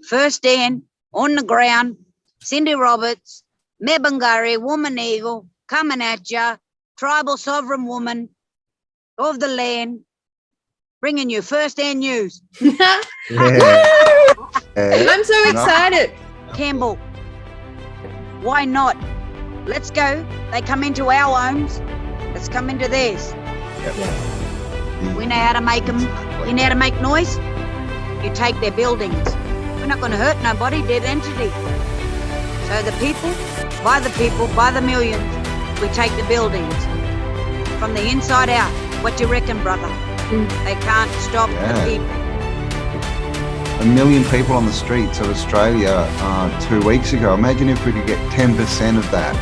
First in, on the ground, Cindy Roberts, Mebangari, Woman Eagle, coming at ya, tribal sovereign woman of the land, bringing you first-hand news. I'm so excited. Campbell, why not? Let's go. They come into our homes. Let's come into theirs. We know how to make them. We know how to make noise. You take their buildings. We're not going to hurt nobody, dead entity. So the people, by the millions, we take the buildings from the inside out. What do you reckon, brother? They can't stop the people. 1 million people on the streets of Australia 2 weeks ago. Imagine if we could get 10% of that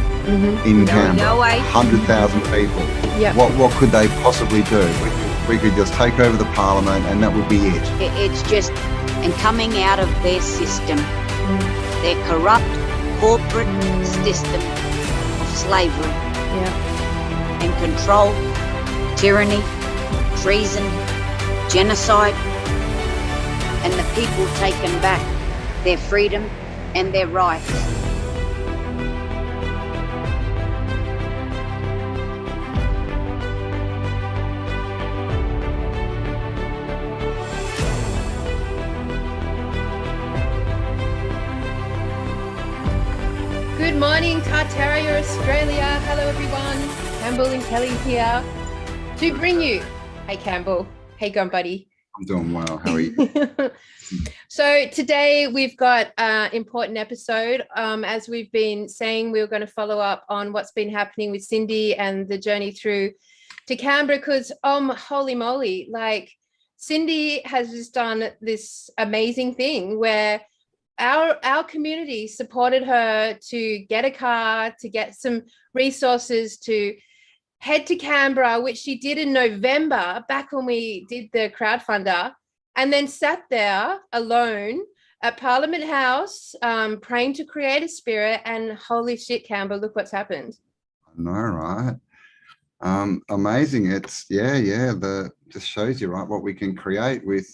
in Canberra. No way. 100,000 people. Yeah. What could they possibly do? We could just take over the parliament and that would be it. It's just, and coming out of their system, their corrupt corporate system of slavery and control, tyranny, treason, genocide, and the people taking back their freedom and their rights. Good morning, Tartaria Australia. Hello, everyone. Campbell and Kelly here to bring you. Hey, Campbell. Hey, Gone Buddy. I'm doing well. How are you? So today we've got an important episode. As we've been saying, we're going to follow up on what's been happening with Cindy and the journey through to Canberra because, holy moly, like Cindy has just done this amazing thing where our community supported her to get a car, to get some resources, to head to Canberra, which she did in November, back when we did the crowdfunder, and then sat there alone at Parliament House, praying to create a spirit. And holy shit, Canberra, look what's happened. I know, right? Amazing. It's just shows you, right, what we can create with,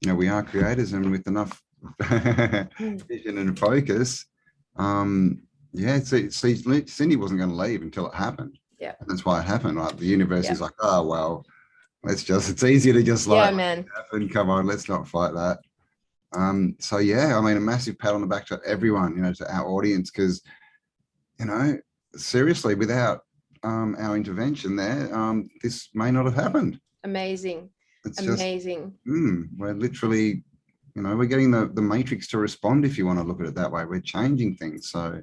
we are creators, and with enough vision and focus. Cindy wasn't going to leave until it happened. Yeah, and that's why it happened. Right, the universe is like, oh well, it's easier to just happen. Come on, let's not fight that. So yeah, I mean, a massive pat on the back to everyone, to our audience, because seriously, without our intervention there, this may not have happened. Amazing. It's amazing. We're literally, we're getting the matrix to respond, if you want to look at it that way. We're changing things. So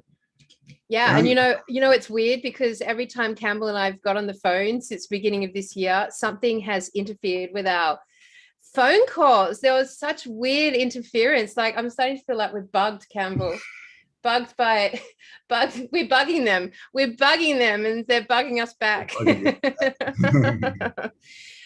yeah, and it's weird because every time Campbell and I've got on the phone since the beginning of this year, something has interfered with our phone calls. There was such weird interference. Like, I'm starting to feel like we're bugged, Campbell. We're bugging them, and they're bugging us back. And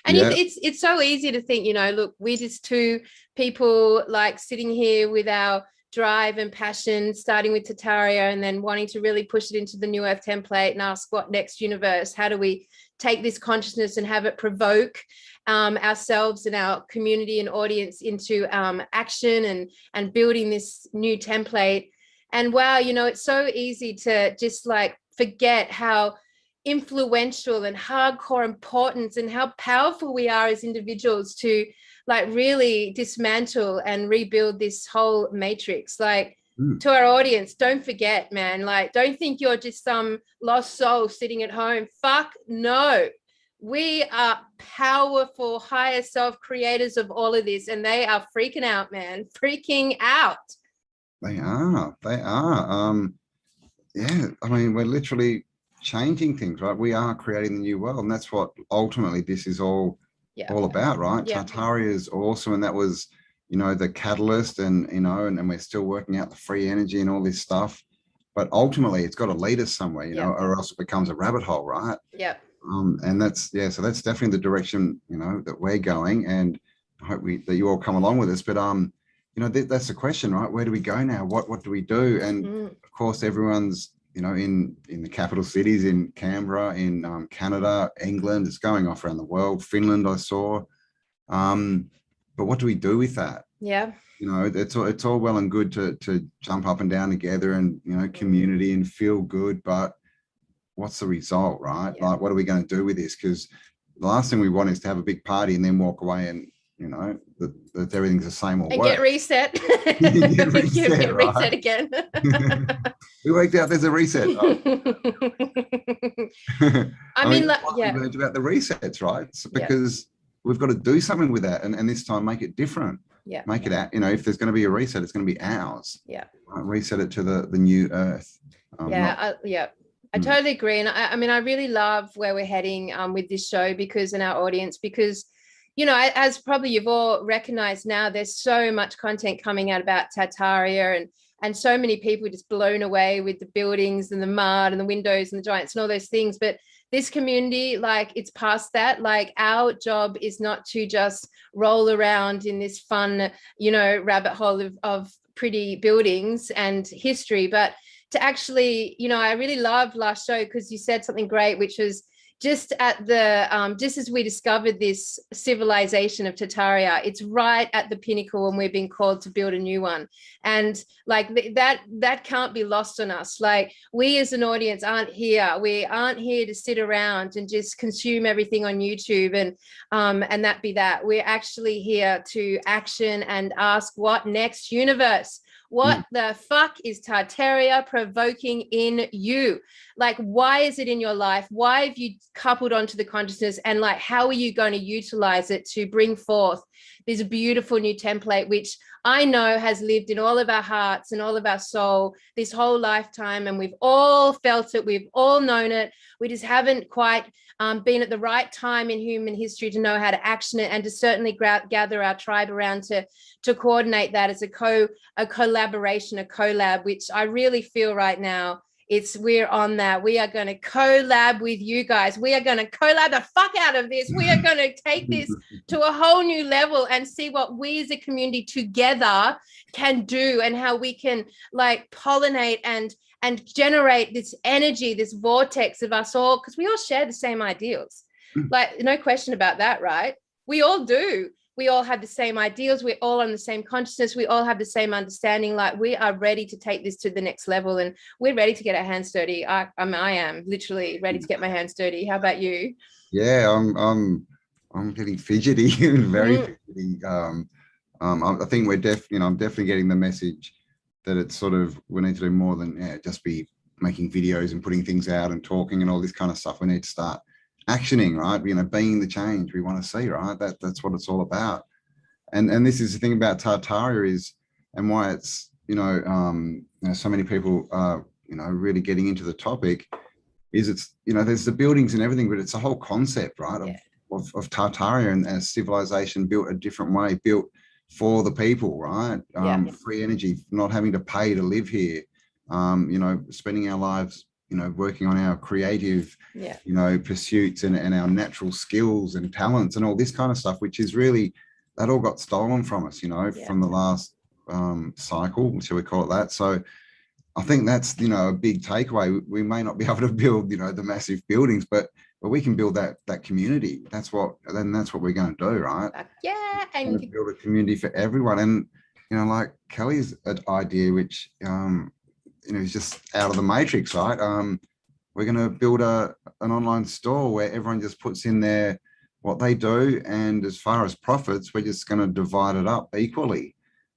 it's so easy to think, look, we're just two people like sitting here with our drive and passion, starting with Tartaria and then wanting to really push it into the New Earth template and ask what next universe, how do we take this consciousness and have it provoke ourselves and our community and audience into action and building this new template. And wow, it's so easy to just like forget how influential and hardcore important and how powerful we are as individuals to like really dismantle and rebuild this whole matrix. Like to our audience, don't forget, man, like don't think you're just some lost soul sitting at home. Fuck no. We are powerful, higher self creators of all of this, and they are freaking out, man, freaking out. They are. Yeah, I mean, we're literally changing things, right? We are creating the new world, and that's what ultimately this is all about, right? Tartaria is awesome, and that was, the catalyst, and and we're still working out the free energy and all this stuff. But ultimately, it's got to lead us somewhere, or else it becomes a rabbit hole, right? Yeah. And that's so that's definitely the direction that we're going, and I hope that you all come along with us. But that's the question, right? Where do we go now? What do we do? And of course, everyone's in the capital cities, in Canberra, in Canada, England. It's going off around the world. Finland, I saw. But what do we do with that? Yeah. you know, it's all well and good to jump up and down together and, you know, community and feel good, but what's the result, right? Like, what are we going to do with this? Because the last thing we want is to have a big party and then walk away and, you know, that everything's the same or and worse. get reset. Get reset, right? Reset again. We worked out there's a reset. I mean, we learned about the resets, right? So because we've got to do something with that, and this time make it different. Yeah. Make it out. You know, if there's going to be a reset, it's going to be ours. Yeah. Reset it to the new earth. I totally agree. And I mean, I really love where we're heading with this show because in our audience, because, you know, as probably you've all recognized now, there's so much content coming out about Tartaria and so many people just blown away with the buildings and the mud and the windows and the giants and all those things. But this community, like, it's past that. Like, our job is not to just roll around in this fun, you know, rabbit hole of pretty buildings and history, but to actually, you know, I really loved last show because you said something great, which was just at the, just as we discovered this civilization of Tartaria, it's right at the pinnacle and we're being called to build a new one. And like that can't be lost on us. Like, we as an audience aren't here. We aren't here to sit around and just consume everything on YouTube and that be that. We're actually here to action and ask, what next, universe? What the fuck is Tartaria provoking in you? Like, why is it in your life? Why have you coupled onto the consciousness? And like, how are you going to utilize it to bring forth this beautiful new template, which I know has lived in all of our hearts and all of our soul this whole lifetime. And we've all felt it. We've all known it. We just haven't quite been at the right time in human history to know how to action it and to certainly gather our tribe around to coordinate that as a collaboration, a collab, which I really feel right now we're on that. We are going to collab with you guys. We are going to collab the fuck out of this. We are going to take this to a whole new level and see what we as a community together can do and how we can like pollinate and generate this energy, this vortex of us all, because we all share the same ideals. Like, no question about that, right? We all do. We all have the same ideals. We're all on the same consciousness. We all have the same understanding. Like, we are ready to take this to the next level and we're ready to get our hands dirty. I am literally ready to get my hands dirty. How about you? Yeah, I'm getting fidgety and very fidgety. I think I'm definitely getting the message that it's sort of, we need to do more than just be making videos and putting things out and talking and all this kind of stuff. We need to start actioning, right? You know, being the change we want to see, right? That's what it's all about. And this is the thing about Tartaria is, and why it's, so many people are, really getting into the topic is it's, there's the buildings and everything, but it's a whole concept, right? Of Tartaria and a civilization built a different way, built for the people, right? Free energy, not having to pay to live here, spending our lives working on our creative, pursuits and our natural skills and talents and all this kind of stuff, which is really, that all got stolen from us, from the last cycle, shall we call it that? So I think that's, a big takeaway. We may not be able to build, the massive buildings, but we can build that community. That's what we're going to do, right? And build a community for everyone. And, like Kelly's idea, which, is just out of the matrix, right? We're going to build an online store where everyone just puts in there what they do, and as far as profits, we're just going to divide it up equally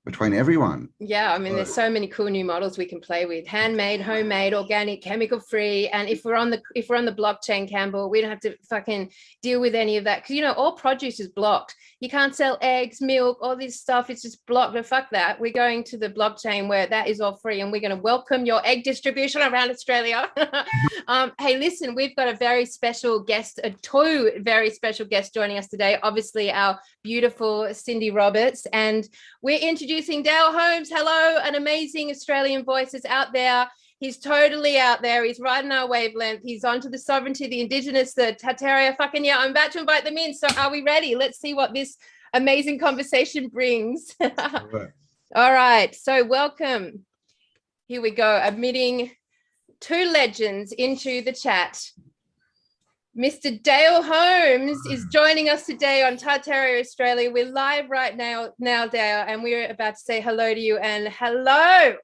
between everyone. Yeah, I mean, there's so many cool new models we can play with: handmade, homemade, organic, chemical free. And if we're on the blockchain, Campbell, we don't have to fucking deal with any of that, because all produce is blocked. You can't sell eggs, milk, all this stuff. It's just blocked. But fuck that. We're going to the blockchain where that is all free, and we're going to welcome your egg distribution around Australia. Hey, listen, we've got a very special guest, two very special guests joining us today. Obviously, our beautiful Cindy Roberts, and we're introducing Dale Holmes. Hello, an amazing Australian voice is out there. He's totally out there. He's riding our wavelength. He's onto the sovereignty, the indigenous, the Tartaria. Fucking yeah, I'm about to invite them in. So are we ready? Let's see what this amazing conversation brings. All right. So welcome. Here we go. Admitting two legends into the chat. Mr. Dale Holmes is joining us today on Tartaria Australia. We're live right now, Dale, and we're about to say hello to you. And hello,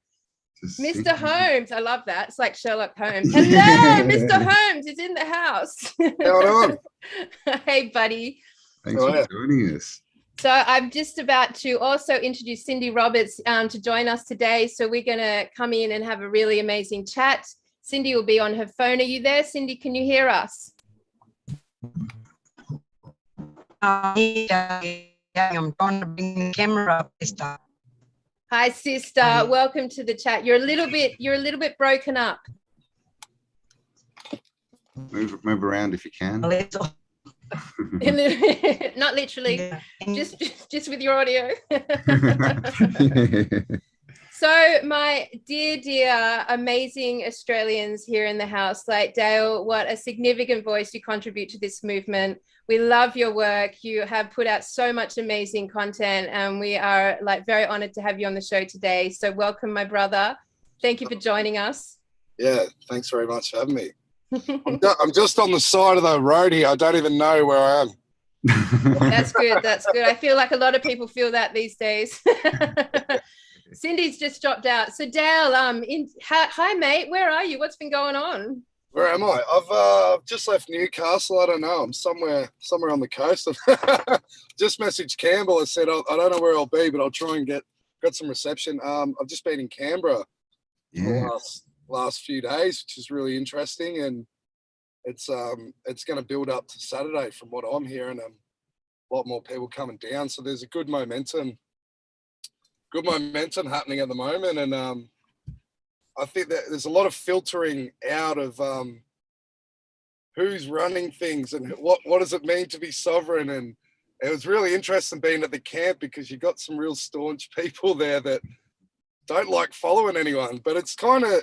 Mr. Holmes. I love that. It's like Sherlock Holmes. Hello, Mr. Holmes is in the house. Hold on. Hey, buddy. Thanks for joining us. So I'm just about to also introduce Cindy Roberts to join us today. So we're going to come in and have a really amazing chat. Cindy will be on her phone. Are you there, Cindy? Can you hear us? I'm trying to bring the camera up, sister. Hi, sister. Welcome to the chat. You're a little bit broken up. Move around if you can. Not literally, yeah. just with your audio. So my dear amazing Australians here in the house, like Dale, what a significant voice you contribute to this movement. We love your work. You have put out so much amazing content, and we are like very honored to have you on the show today. So welcome, my brother. Thank you for joining us. Yeah, thanks very much for having me. I'm just on the side of the road here. I don't even know where I am. That's good. That's good. I feel like a lot of people feel that these days. Cindy's just dropped out. So Dale, hi mate, where are you? What's been going on? Where am I? I've just left Newcastle. I don't know. I'm somewhere on the coast. Just messaged Campbell. I said I don't know where I'll be, but I'll try and get some reception. I've just been in Canberra the last few days, which is really interesting, and it's going to build up to Saturday from what I'm hearing. A lot more people coming down, so there's a good momentum happening at the moment, and I think that there's a lot of filtering out of who's running things and what does it mean to be sovereign. And it was really interesting being at the camp because you got some real staunch people there that don't like following anyone, but it's kind of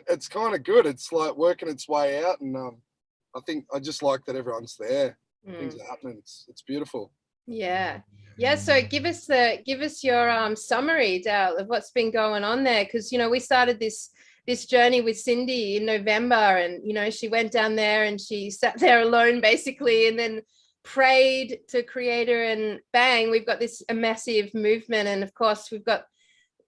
good. It's like working its way out, and I think I just like that everyone's there. Things are happening. It's beautiful. Yeah. So give us your summary, Dale, of what's been going on there, because we started this journey with Cindy in November, and she went down there and she sat there alone basically, and then prayed to Creator, and bang, we've got a massive movement. And of course we've got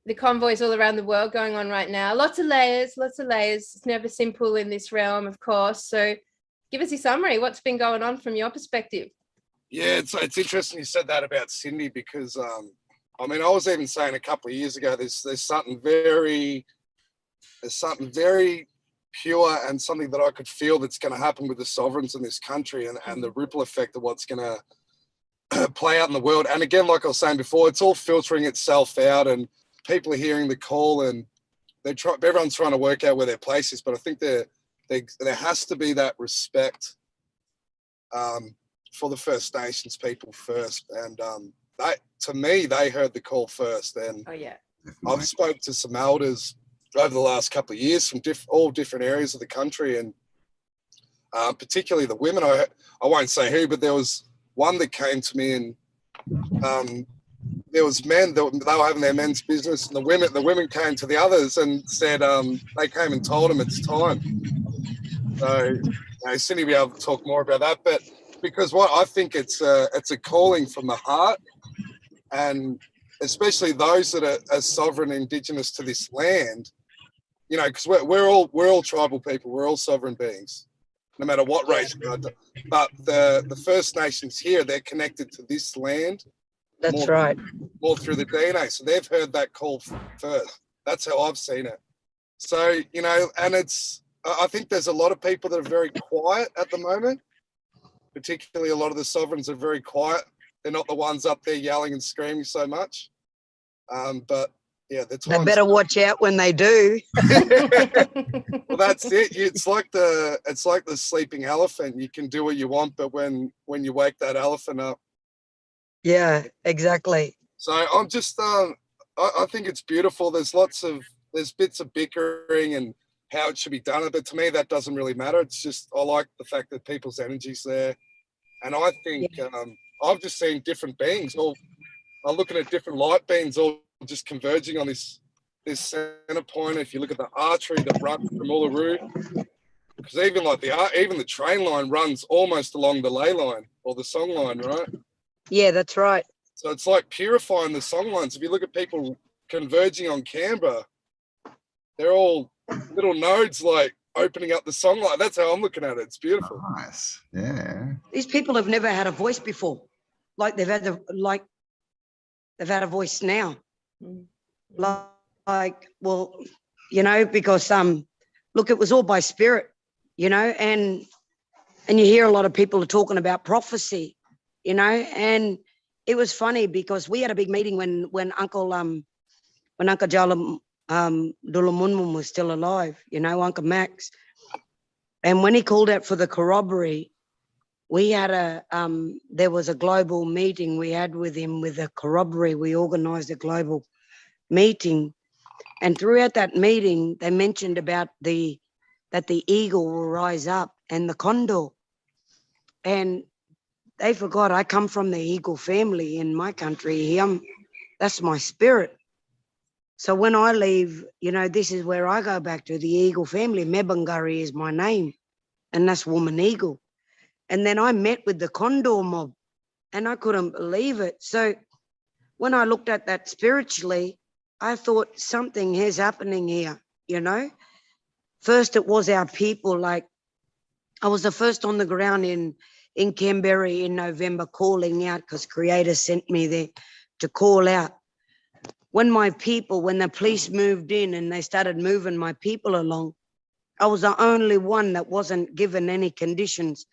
the convoys all around the world going on right now. Lots of layers. It's never simple in this realm, of course. So give us your summary. What's been going on from your perspective? Yeah, it's interesting you said that about Cindy, because I was even saying a couple of years ago, there's something very pure and something that I could feel that's going to happen with the sovereigns in this country, and the ripple effect of what's going to play out in the world. And again, like I was saying before, it's all filtering itself out, and people are hearing the call, and everyone's trying to work out where their place is. But I think there has to be that respect for the First Nations people first, and to me they heard the call first. And I've spoke to some elders over the last couple of years from all different areas of the country, and particularly the women. I won't say who, but there was one that came to me, and there was men that they were having their men's business, and the women came to the others and said they came and told them it's time. So Cindy will be able to talk more about that, but because what I think it's a calling from the heart, and especially those that are sovereign Indigenous to this land, because we're all tribal people, we're all sovereign beings, no matter what race we are. But the First Nations here, they're connected to this land. That's right. More through the DNA, so they've heard that call first. That's how I've seen it. So and I think there's a lot of people that are very quiet at the moment. Particularly a lot of the sovereigns are very quiet. They're not the ones up there yelling and screaming so much. But yeah, they better watch out when they do. Well, that's it. It's like the sleeping elephant. You can do what you want, but when you wake that elephant up. Yeah, exactly. So I'm just I think it's beautiful. There's bits of bickering and how it should be done, but to me that doesn't really matter. It's just I like the fact that people's energy's there, and I think I've just seen different beings all looking at different light beams all just converging on this center point. If you look at the artery that runs from Uluru because even like even the train line runs almost along the ley line or the song line, right? Yeah, that's right. So it's like purifying the song lines. If you look at people converging on Canberra, they're all little nodes like opening up the song line. That's how I'm looking at it. It's beautiful. Nice. Yeah. These people have never had a voice before. Like they've had a voice now. Like, well, you know, because look, it was all by spirit, you know, and you hear a lot of people are talking about prophecy, you know, and it was funny because we had a big meeting when Uncle Jala Dulamunmun was still alive, you know, Uncle Max. And when he called out for the corroboree, we had there was a global meeting we had with him with the corroboree. We organized a global meeting. And throughout that meeting, they mentioned about that the eagle will rise up and the condor. And they forgot I come from the eagle family in my country. That's my spirit. So when I leave, you know, this is where I go back to, the eagle family. Mebangari is my name, and that's woman eagle. And then I met with the condor mob, and I couldn't believe it. So when I looked at that spiritually, I thought something is happening here, you know. First, it was our people. Like, I was the first on the ground in Canberra in November calling out, because Creator sent me there to call out. When the police moved in and they started moving my people along, I was the only one that wasn't given any conditions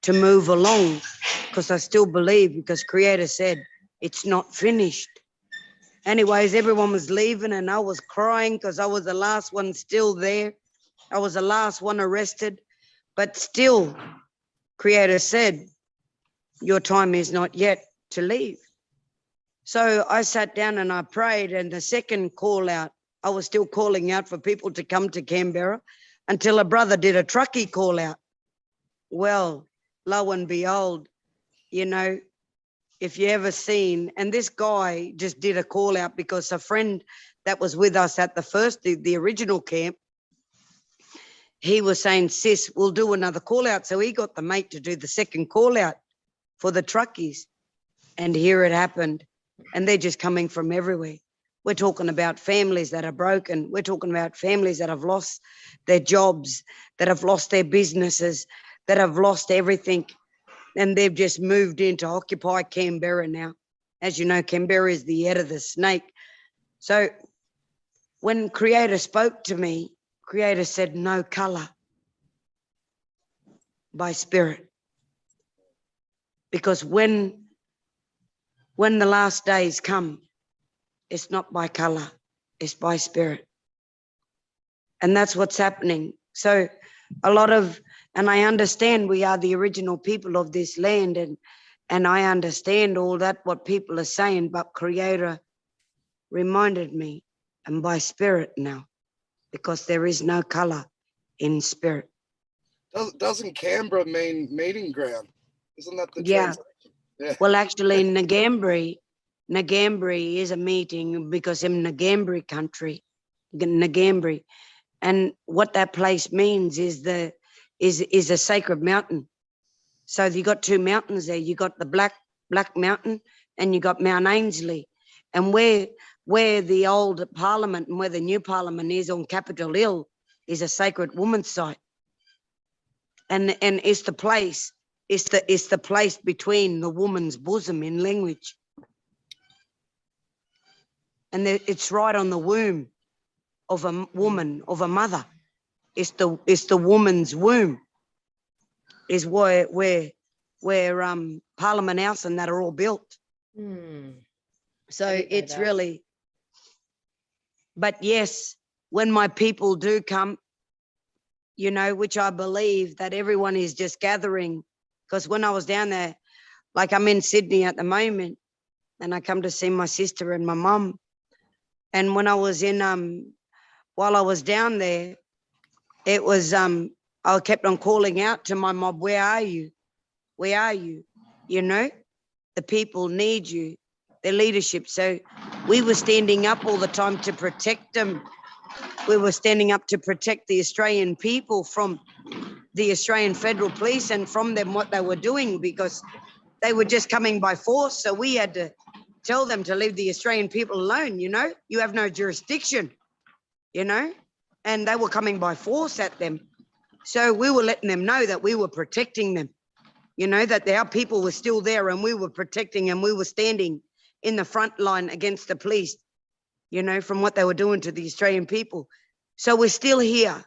to move along, because I still believe, because Creator said it's not finished. Anyways, everyone was leaving and I was crying because I was the last one still there. I was the last one arrested, but still Creator said, your time is not yet to leave. So I sat down and I prayed, and the second call out, I was still calling out for people to come to Canberra until a brother did a truckie call out. Well, lo and behold, you know, if you ever seen, and this guy just did a call out because a friend that was with us at the original camp, he was saying, sis, we'll do another call out. So he got the mate to do the second call out for the truckies. And here it happened. And they're just coming from everywhere. We're talking about families that are broken. We're talking about families that have lost their jobs, that have lost their businesses, that have lost everything. And they've just moved in to occupy Canberra now. As you know, Canberra is the head of the snake. So when Creator spoke to me, Creator said, no color by spirit. Because when the last days come, it's not by color, it's by spirit. And that's what's happening. So and I understand we are the original people of this land, and I understand all that, what people are saying, but Creator reminded me, and by spirit now, because there is no color in spirit. Doesn't Canberra mean meeting ground? Isn't that the translation? Yeah. Well, actually, Ngambri is a meeting because in Ngambri country, Ngambri, and what that place means is a sacred mountain. So you got two mountains there. You got the Black Mountain, and you got Mount Ainslie, and where the old Parliament and where the new Parliament is on Capitol Hill is a sacred woman's site, and it's the place. It's the place between the woman's bosom in language. And it's right on the womb of a woman, of a mother. It's the woman's womb is where Parliament House and that are all built. So it's really, but yes, when my people do come, you know, which I believe that everyone is just gathering. Because when I was down there, like I'm in Sydney at the moment, and I come to see my sister and my mum. And when I was while I was down there, it was, I kept on calling out to my mob, where are you? Where are you? You know, the people need you, their leadership. So we were standing up all the time to protect them. We were standing up to protect the Australian people from the Australian Federal Police and from them what they were doing, because they were just coming by force. So we had to tell them to leave the Australian people alone, you know, you have no jurisdiction, you know, and they were coming by force at them. So we were letting them know that we were protecting them, you know, that our people were still there and we were protecting and we were standing in the front line against the police, you know, from what they were doing to the Australian people. So we're still here.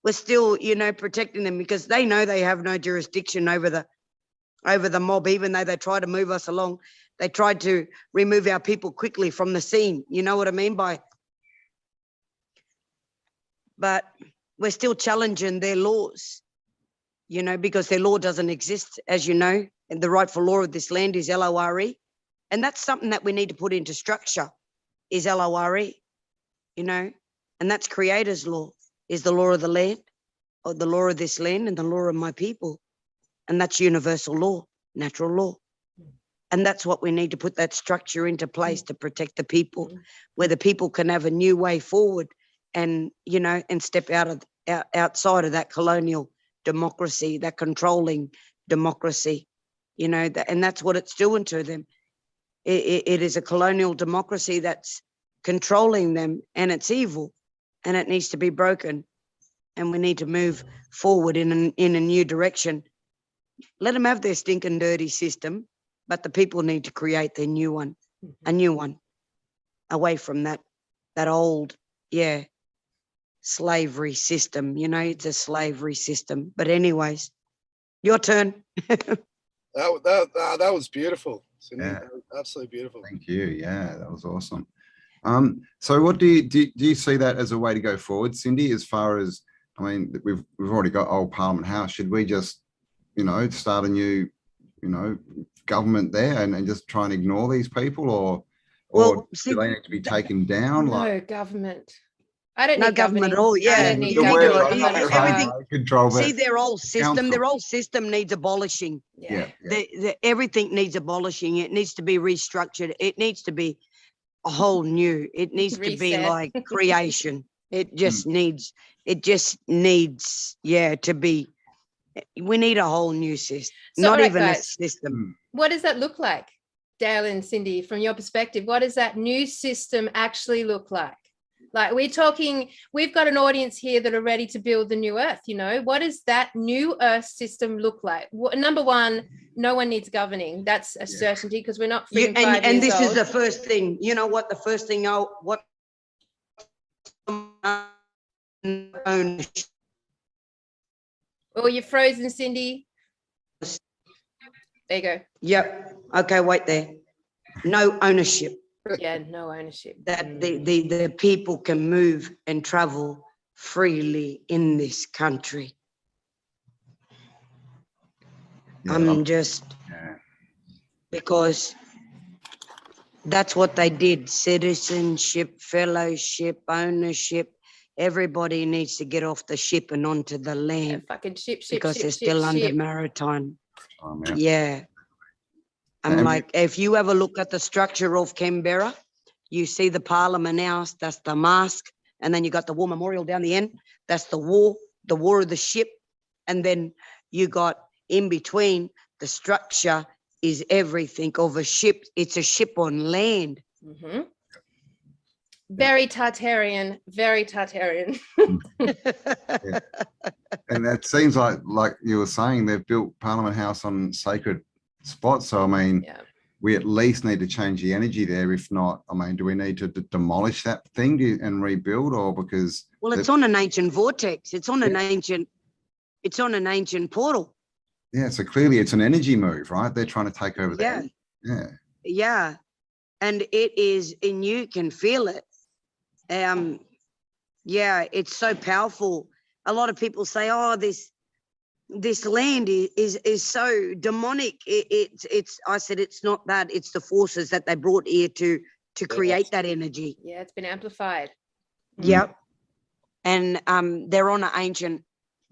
We're still, you know, protecting them because they know they have no jurisdiction over the mob, even though they try to move us along. They tried to remove our people quickly from the scene. You know what I mean but we're still challenging their laws, you know, because their law doesn't exist, as you know, and the rightful law of this land is LORE. And that's something that we need to put into structure is LORE, you know, and that's creator's law, is the law of the land, or the law of this land and the law of my people. And that's universal law, natural law. And that's what we need to put that structure into place to protect the people, where the people can have a new way forward and, you know, and step outside of that colonial democracy, that controlling democracy, you know, and that's what it's doing to them. It is a colonial democracy that's controlling them, and it's evil, and it needs to be broken. And we need to move forward in a new direction. Let them have their stinking dirty system, but the people need to create their new one, a new one, away from that old, slavery system. You know, it's a slavery system. But anyways, your turn. That was beautiful, Cindy. Yeah. That was absolutely beautiful. Thank you. Yeah, that was awesome. So what do you see that as a way to go forward, Cindy, as far as, I mean, we've already got old Parliament House. Should we just, you know, start a new, you know, government there and just try and ignore these people, or do they need to be taken down? No government. I don't no need government at all. Yeah, I don't need you need government. everything. Control. See, their old system needs abolishing. Yeah. Everything needs abolishing. It needs to be restructured. It needs to be a whole new. It needs to be like creation. It just needs. It just needs. To be. We need a whole new system. So, not right, even guys, a system. What does that look like, Dale and Cindy, from your perspective? What does that new system actually look like? Like, we're talking, we've got an audience here that are ready to build the new earth, you know. What does that new earth system look like? Number one, no one needs governing. That's a certainty, because we're not freaking 5 years and this old. is the first thing. You know what? The first thing, what ownership. Oh, you're frozen, Cindy. There you go. Yep. Okay, wait there. No ownership. Yeah, no ownership. That the people can move and travel freely in this country. Because that's what they did. Citizenship, fellowship, ownership. Everybody needs to get off the ship and onto the land. Fucking ship, because they're still under maritime. Oh, I'm like, if you ever look at the structure of Canberra, you see the Parliament House, that's the mosque, and then you got the war memorial down the end, that's the war of the ship, and then you got in between, the structure is everything of a ship. It's a ship on land. Very Tartarian, very Tartarian. And that seems like you were saying, they've built Parliament House on sacred spots. So I mean, we at least need to change the energy there. If not, I mean, do we need to demolish that thing and rebuild, or because? Well, it's on an ancient vortex. It's on an ancient portal. Yeah. So clearly, it's an energy move, right? They're trying to take over that. Yeah. And it is, and you can feel it. It's so powerful. A lot of people say, oh, this land is so demonic. I said, it's not that, it's the forces that they brought here to create that energy. Yeah, it's been amplified. Yep. And they're on an ancient,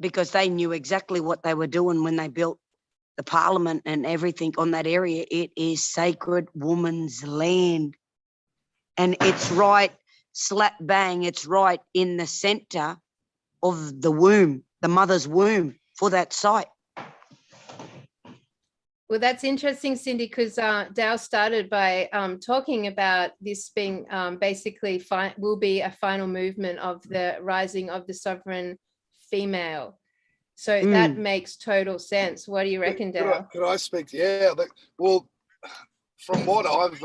because they knew exactly what they were doing when they built the Parliament and everything on that area. It is sacred woman's land. And it's right slap bang, it's right in the center of the womb, the mother's womb for that site. Well, that's interesting, Cindy, because Dale started by talking about this being basically will be a final movement of the rising of the sovereign female. So that makes total sense. What do you reckon, Dale? Could I speak? Yeah. Well, from what I've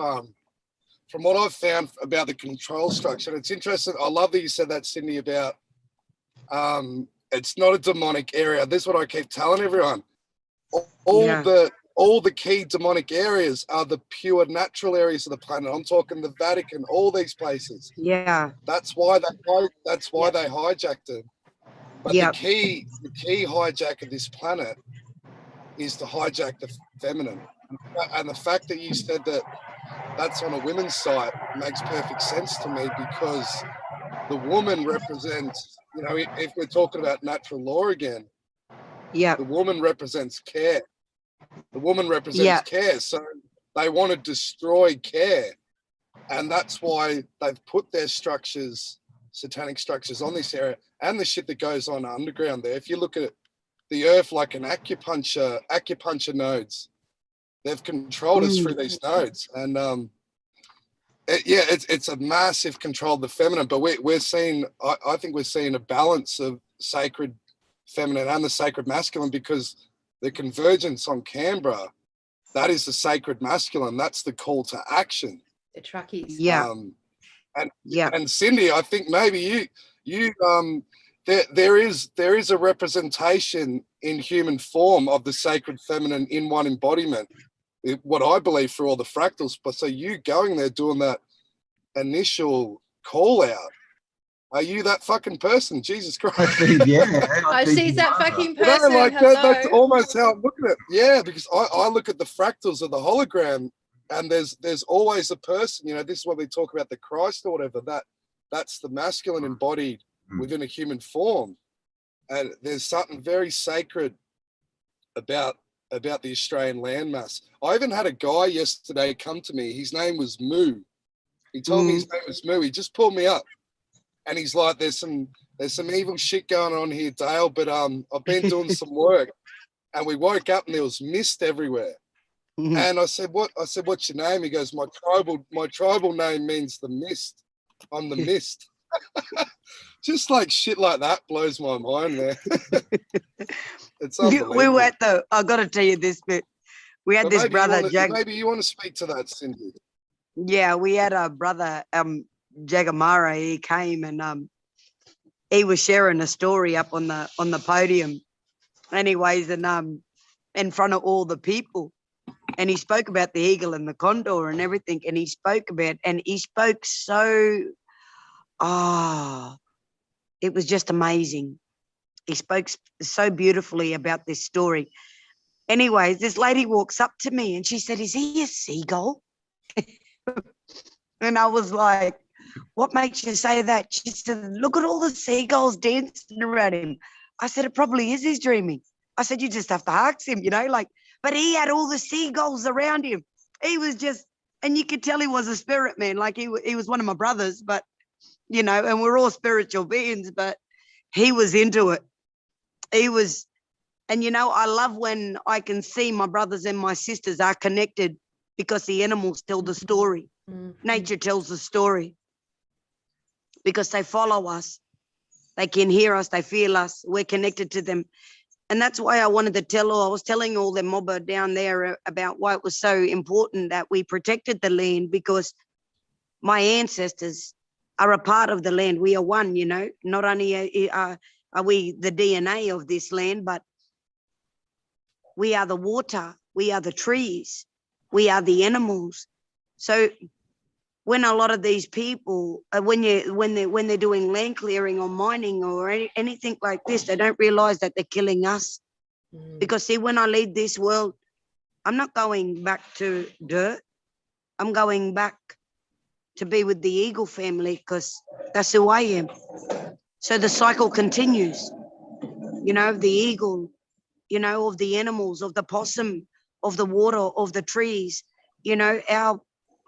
found about the control structure, it's interesting. I love that you said that, Cindy, about it's not a demonic area. This is what I keep telling everyone. All the key demonic areas are the pure natural areas of the planet. I'm talking the Vatican, all these places. Yeah. That's why they hijacked it. But the key hijack of this planet is to hijack the feminine. And the fact that you said that that's on a women's site makes perfect sense to me, because the woman represents, you know, if we're talking about natural law again, the woman represents care. The woman represents care. So they want to destroy care. And that's why they've put their structures, satanic structures, on this area, and the shit that goes on underground there. If you look at the earth like an acupuncture nodes, they've controlled us through these nodes. And it's a massive control of the feminine, but we're seeing, I think we're seeing a balance of sacred feminine and the sacred masculine, because the convergence on Canberra, that is the sacred masculine. That's the call to action. The truckies. Yeah. And Cindy, I think maybe there is a representation in human form of the sacred feminine in one embodiment. What I believe through all the fractals. But so you going there doing that initial call out, are you that fucking person? Jesus Christ. She's that fucking person. No, like that's almost how I'm looking at it. Yeah, because I look at the fractals of the hologram, and there's always a person, you know, this is what we talk about, the Christ or whatever, that's the masculine embodied within a human form. And there's something very sacred about the Australian landmass. I even had a guy yesterday come to me. His name was Moo. He told me his name was Moo. He just pulled me up. And he's like, there's some evil shit going on here, Dale, but I've been doing some work. And we woke up and there was mist everywhere. And I said, what's your name? He goes, my tribal name means the mist. I'm the mist. Just like shit like that blows my mind, man. It's unbelievable. I got to tell you this bit. We had this brother, maybe you want to speak to that, Cindy. Yeah, we had a brother, Jagamara. He came and he was sharing a story up on the podium, anyways, and in front of all the people, and he spoke about the eagle and the condor and everything, and he spoke so, it was just amazing. He spoke so beautifully about this story. Anyways, this lady walks up to me and she said, "Is he a seagull?" And I was like, "What makes you say that?" She said, "Look at all the seagulls dancing around him." I said, "It probably is his dreaming." I said, "You just have to ask him, you know, like," but he had all the seagulls around him. He was just, and you could tell he was a spirit man. Like he was one of my brothers, but, you know, and we're all spiritual beings, but he was into it. He was, and, you know, I love when I can see my brothers and my sisters are connected, because the animals tell the story. Nature tells the story because they follow us. They can hear us. They feel us. We're connected to them. And that's why I wanted to I was telling all the mobber down there about why it was so important that we protected the land, because my ancestors are a part of the land. We are one, you know, not only are we the DNA of this land, but we are the water, we are the trees, we are the animals. So when a lot of these people, when they're doing land clearing or mining or anything like this, they don't realize that they're killing us. Because see, when I leave this world, I'm not going back to dirt. I'm going back to be with the eagle family, because that's who I am. So the cycle continues, you know, the eagle, you know, of the animals, of the possum, of the water, of the trees, you know,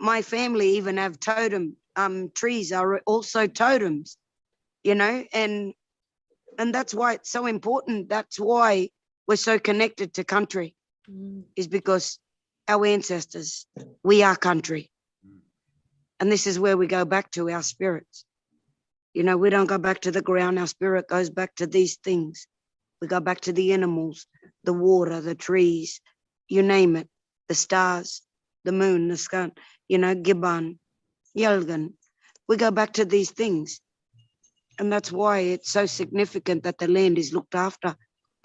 my family even have totem, trees are also totems, you know, and that's why it's so important. That's why we're so connected to country is because our ancestors, we are country. And this is where we go back to our spirits. You know, we don't go back to the ground. Our spirit goes back to these things. We go back to the animals, the water, the trees, you name it, the stars, the moon, the sun, you know, Gibbon, Yelgan. We go back to these things. And that's why it's so significant that the land is looked after.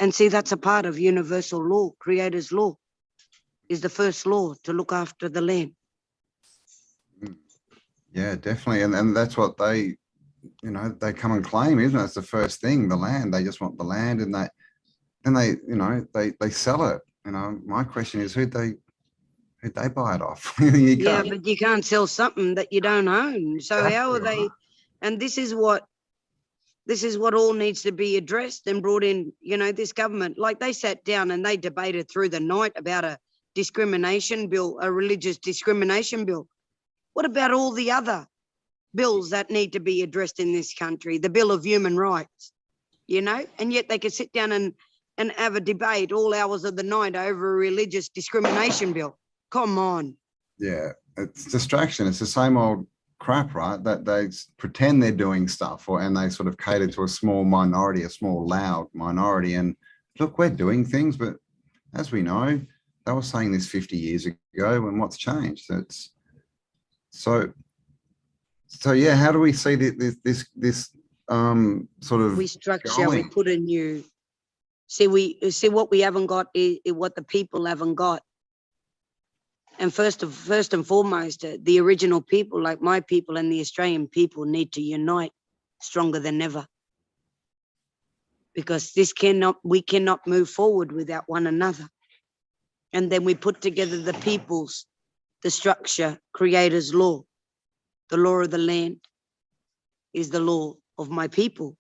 And see, that's a part of universal law, creator's law, is the first law to look after the land. Yeah, definitely. And that's what they, you know, they come and claim, isn't it? It's the first thing, the land. They just want the land, and they, you know, they sell it. You know, my question is, who'd they buy it off? Yeah, but you can't sell something that you don't own. So exactly. How are they? And this is what all needs to be addressed and brought in. You know, this government, like they sat down and they debated through the night about a discrimination bill, a religious discrimination bill. What about all the other bills that need to be addressed in this country? The Bill of Human Rights, you know, and yet they could sit down and have a debate all hours of the night over a religious discrimination bill. Come on. Yeah, it's distraction. It's the same old crap, right? That they pretend they're doing stuff, and they sort of cater to a small minority, a small loud minority. And look, we're doing things, but as we know, they were saying this 50 years ago, and what's changed? It's so yeah. How do we see this sort of restructure? We put a new. See what we haven't got is what the people haven't got. And first and foremost, the original people, like my people and the Australian people, need to unite stronger than ever. Because we cannot move forward without one another. And then we put together the people's, the structure, creator's law. The law of the land is the law of my people,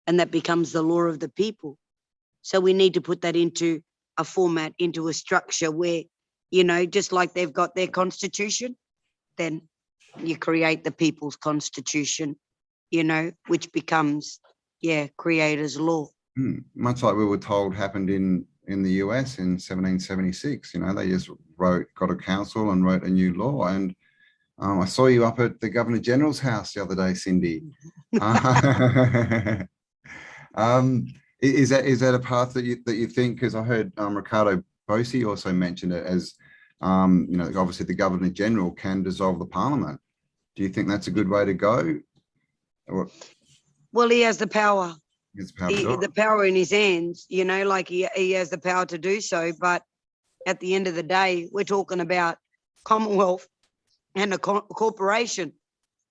and that becomes the law of the people. So we need to put that into a format, into a structure where, you know, just like they've got their constitution, then you create the people's constitution, you know, which becomes, yeah, creator's law. Much like we were told happened in the US in 1776, you know, they just got a council and wrote a new law. And I saw you up at the Governor General's house the other day, Cindy. Is that a path that you think? Because I heard Ricardo Bosi also mentioned it as, you know, obviously the Governor General can dissolve the Parliament. Do you think that's a good way to go? Or... Well, he has the power. He has the power in his hands, you know, like he has the power to do so. But at the end of the day, we're talking about Commonwealth and a corporation.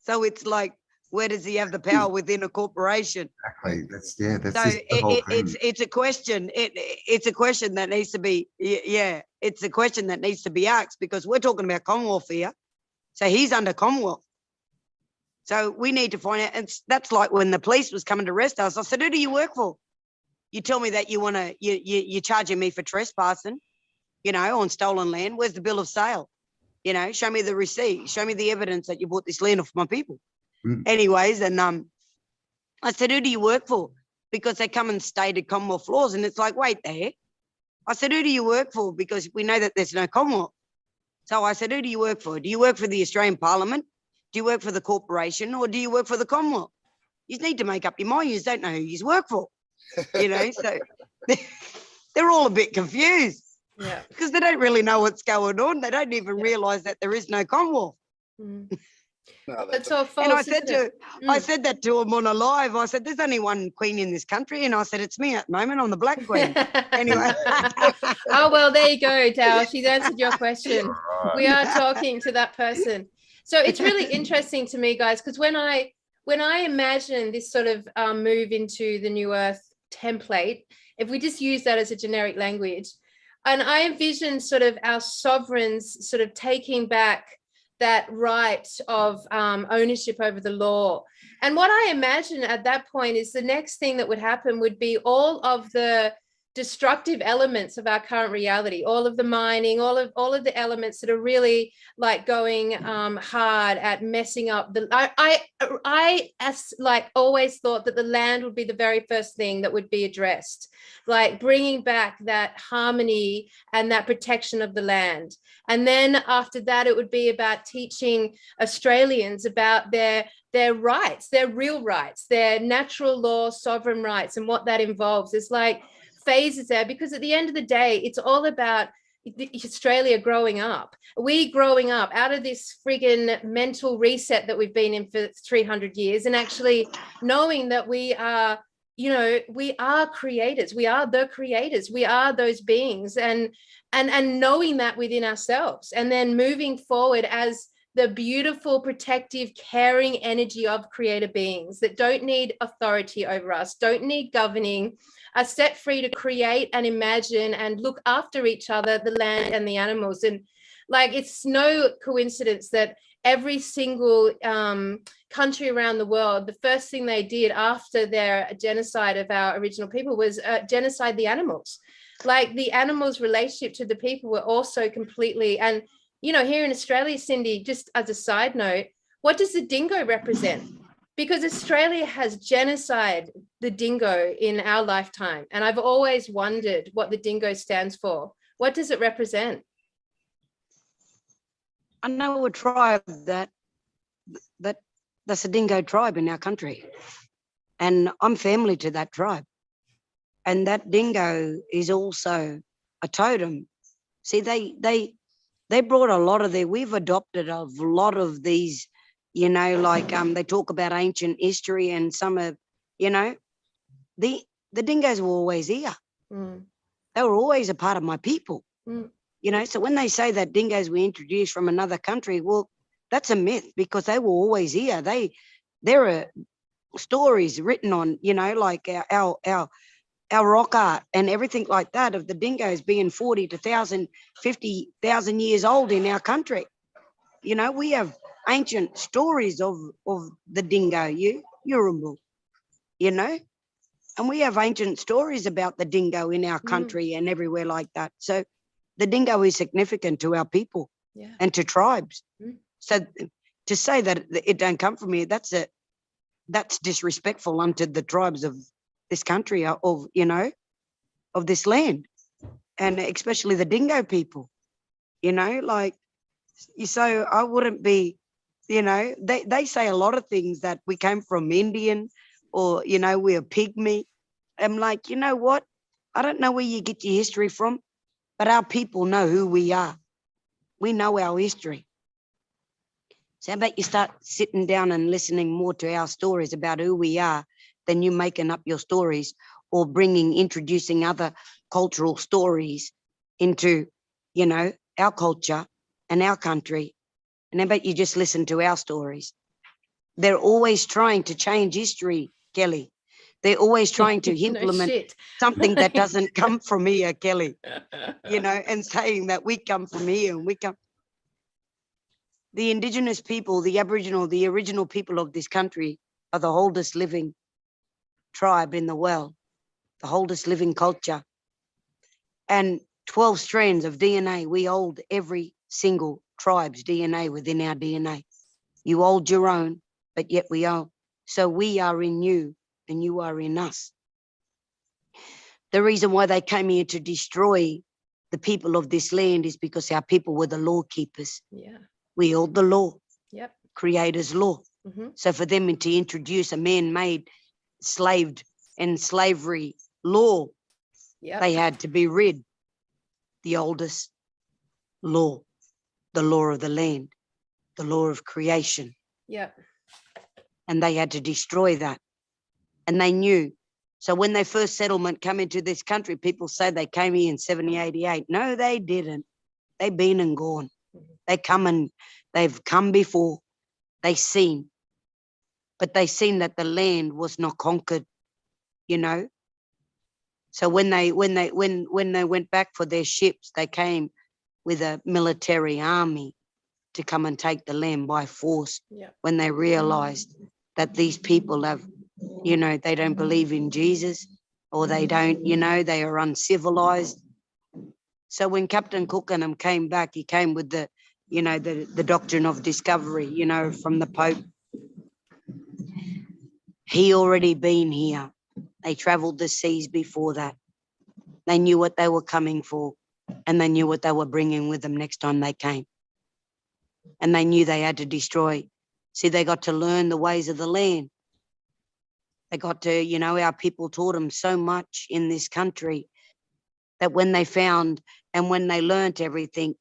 So it's like, where does he have the power within a corporation? Exactly. That's so the whole thing. It's a question. It's a question that needs to be, yeah, it's a question that needs to be asked, because we're talking about Commonwealth here. So he's under Commonwealth. So we need to find out. And that's like when the police was coming to arrest us. I said, who do you work for? You tell me that you're charging me for trespassing, you know, on stolen land. Where's the bill of sale? You know, show me the receipt. Show me the evidence that you bought this land off my people. Anyways, and I said, who do you work for? Because they come and stated Commonwealth laws, and it's like, wait there. I said, who do you work for? Because we know that there's no Commonwealth. So I said, who do you work for? Do you work for the Australian Parliament? Do you work for the corporation, or do you work for the Commonwealth? You need to make up your mind. You don't know who you work for. You know, so they're all a bit confused. Yeah. Because they don't really know what's going on. They don't even realise that there is no Commonwealth. No, that's all false. And I said that to him on a live. I said, there's only one queen in this country. And I said, it's me at the moment. I'm the Black Queen. Anyway. Oh, well, there you go, Dal. She's answered your question. We are talking to that person. So it's really interesting to me, guys, because when I imagine this sort of move into the New Earth template, if we just use that as a generic language, and I envision sort of our sovereigns sort of taking back that right of ownership over the law. And what I imagine at that point is the next thing that would happen would be all of the destructive elements of our current reality, all of the mining, all of the elements that are really like going hard at messing up the I like always thought that the land would be the very first thing that would be addressed, like bringing back that harmony and that protection of the land. And then after that, it would be about teaching Australians about their rights, their real rights, their natural law sovereign rights, and what that involves. Is like phases there, because at the end of the day, it's all about Australia growing up. We growing up out of this friggin' mental reset that we've been in for 300 years, and actually knowing that we are, you know, we are creators. We are the creators. We are those beings, and knowing that within ourselves, and then moving forward as the beautiful, protective, caring energy of creator beings that don't need authority over us, don't need governing, are set free to create and imagine and look after each other, the land and the animals. And like, it's no coincidence that every single country around the world, the first thing they did after their genocide of our original people was genocide the animals. Like, the animals' relationship to the people were also completely, and you know, here in Australia, Cindy, just as a side note, what does the dingo represent? Because Australia has genocide the dingo in our lifetime. And I've always wondered what the dingo stands for. What does it represent? I know a tribe that's a dingo tribe in our country. And I'm family to that tribe. And that dingo is also a totem. See, they brought a lot of we've adopted a lot of these, you know, like they talk about ancient history, and some of, you know, the dingoes were always here. They were always a part of my people. You know, so when they say that dingoes were introduced from another country, well, that's a myth, because they were always here. There are stories written on, you know, like our rock art and everything like that, of the dingoes being 40 to 50,000 years old in our country. You know, we have ancient stories of the dingo, Yurumbu, you know, and we have ancient stories about the dingo in our country and everywhere like that. So the dingo is significant to our people and to tribes. So to say that it don't come from here, that's disrespectful unto the tribes of this country, of, you know, of this land, and especially the dingo people, you know, like, so I wouldn't be, you know, they say a lot of things, that we came from Indian, or, you know, we're pygmy. I'm like, you know what? I don't know where you get your history from, but our people know who we are. We know our history. So how about you start sitting down and listening more to our stories about who we are, than you making up your stories, or introducing other cultural stories into, you know, our culture and our country. And how about you just listen to our stories? They're always trying to change history, Kelly. They're always trying to implement something that doesn't come from here, Kelly, you know, and saying that we come from here and we come. The Indigenous people, the Aboriginal, the original people of this country are the oldest living tribe in the world, the oldest living culture. And 12 strands of DNA, we hold every single tribe's DNA within our DNA. You hold your own, but yet we are. So we are in you and you are in us. The reason why they came here to destroy the people of this land is because our people were the law keepers. Yeah. We hold the law. Yep. Creator's law. So for them to introduce a man-made slaved and slavery law, they had to be rid the oldest law, the law of the land, the law of creation. And they had to destroy that. And they knew. So when their first settlement come into this country, people say they came here in 1788. No, they didn't. They've been and gone. They've come before. They seen. But they seen that the land was not conquered, you know. So when they went back for their ships, they came with a military army to come and take the land by force. When they realized that these people have, you know, they don't believe in Jesus or they don't, they are uncivilized. So when Captain Cook and them came back, he came with the, the doctrine of discovery, from the Pope. He already been here. They travelled the seas before that. They knew what they were coming for, and they knew what they were bringing with them next time they came. And they knew they had to destroy. See, they got to learn the ways of the land. They got to, our people taught them so much in this country that when they found and when they learnt everything,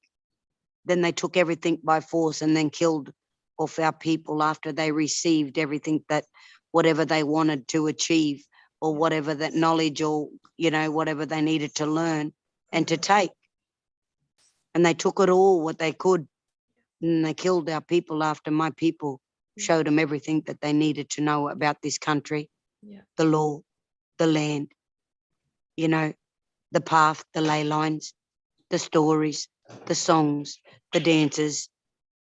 then they took everything by force and then killed off our people after they received everything that whatever they wanted to achieve or whatever that knowledge or, whatever they needed to learn and to take. And they took it all, what they could, and they killed our people after my people showed them everything that they needed to know about this country, the law, the land, the path, the ley lines, the stories, the songs, the dances,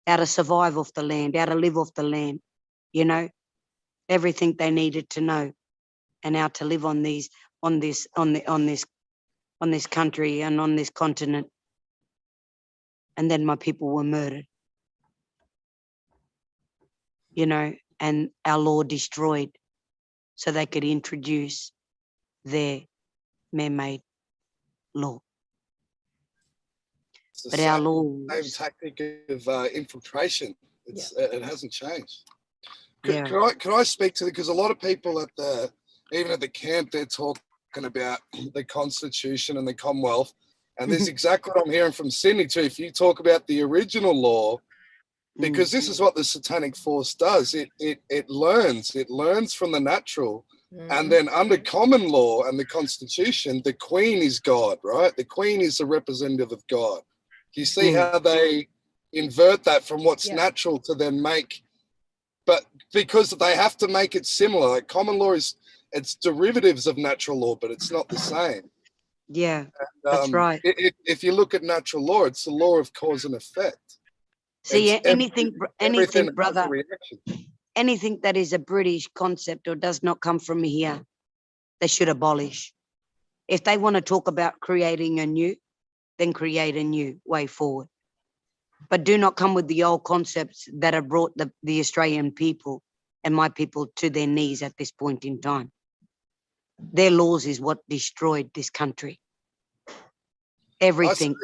how to survive off the land, how to live off the land, everything they needed to know, and how to live on this country and on this continent. And then my people were murdered, and our law destroyed so they could introduce their man-made law. But our law, same tactic of infiltration. It hasn't changed. Can I speak to it? Because a lot of people even at the camp, they're talking about the Constitution and the Commonwealth, and this is exactly what I'm hearing from Sydney too. If you talk about the original law, because this is what the Satanic Force does. It learns from the natural. And then under common law and the Constitution, the Queen is God, right? The Queen is the representative of God. You see how they invert that from what's natural to then make, but because they have to make it similar. Like common law it's derivatives of natural law, but it's not the same. Yeah, that's right. If you look at natural law, it's the law of cause and effect. See, anything, brother, anything that is a British concept or does not come from here, they should abolish. If they want to talk about creating a new, then create a new way forward. But do not come with the old concepts that have brought the Australian people and my people to their knees at this point in time. Their laws is what destroyed this country. Everything.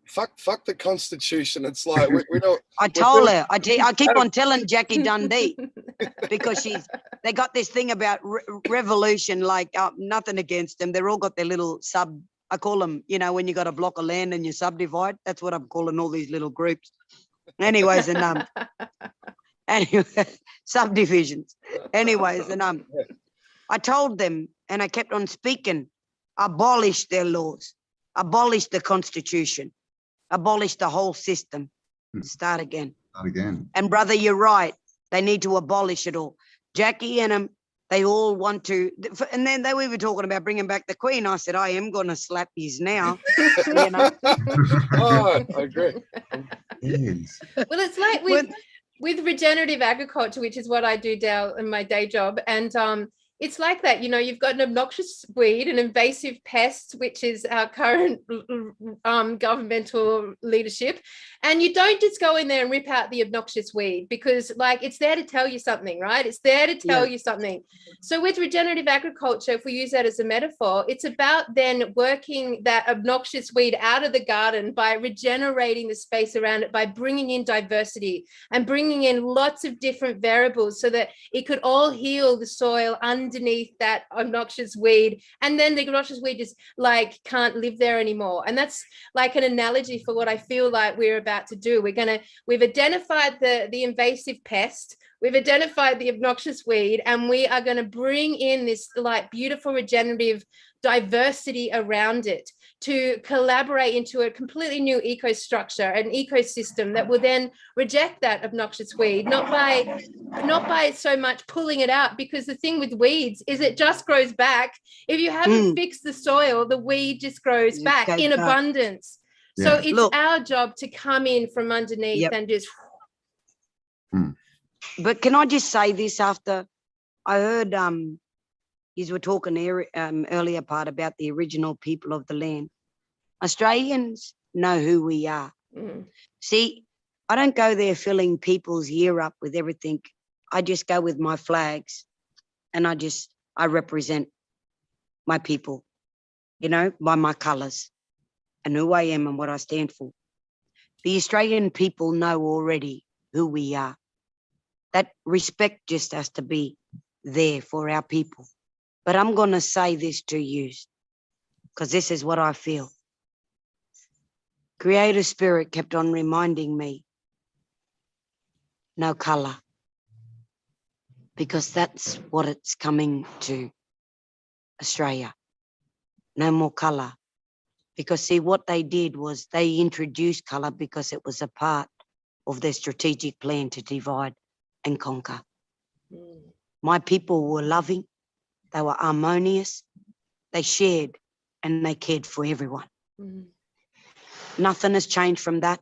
Fuck the Constitution. It's like we don't. I told her. I keep on telling Jackie Dundee because they got this thing about revolution. Like nothing against them. They're all got their little sub. I call them. When you got a block of land and you subdivide. That's what I'm calling all these little groups. Anyways, and anyway, subdivisions. Anyways, and I told them, and I kept on speaking. Abolish their laws. Abolish the Constitution, abolish the whole system, start again. And brother, you're right. They need to abolish it all. Jackie and them, they all want to, and then they were even talking about bringing back the Queen. I said, I am going to slap yous now. Oh, I agree. Well, it's like with regenerative agriculture, which is what I do, Dale, in my day job. And it's like that, you've got an obnoxious weed, an invasive pest, which is our current governmental leadership. And you don't just go in there and rip out the obnoxious weed because it's there to tell you something, right? It's there to tell you something. So with regenerative agriculture, if we use that as a metaphor, it's about then working that obnoxious weed out of the garden by regenerating the space around it, by bringing in diversity and bringing in lots of different variables so that it could all heal the soil underneath that obnoxious weed, and then the obnoxious weed just can't live there anymore. And that's like an analogy for what I feel like we're about to do. We've identified the invasive pest, we've identified the obnoxious weed, and we are going to bring in this beautiful regenerative diversity around it to collaborate into a completely new ecostructure, an ecosystem that will then reject that obnoxious weed, not by so much pulling it out, because the thing with weeds is it just grows back. If you haven't fixed the soil, the weed just grows back in abundance. So it's our job to come in from underneath and just. But can I just say this? After I heard You were talking earlier part about the original people of the land. Australians know who we are. See, I don't go there filling people's year up with everything. I just go with my flags and I represent my people, you know, by my colours and who I am and what I stand for. The Australian people know already who we are. That respect just has to be there for our people. But I'm going to say this to you because this is what I feel. Creator Spirit kept on reminding me, no colour, because that's what it's coming to Australia. No more colour. Because see, what they did was they introduced colour because it was a part of their strategic plan to divide and conquer. My people were loving, they were harmonious, they shared and they cared for everyone. Nothing has changed from that,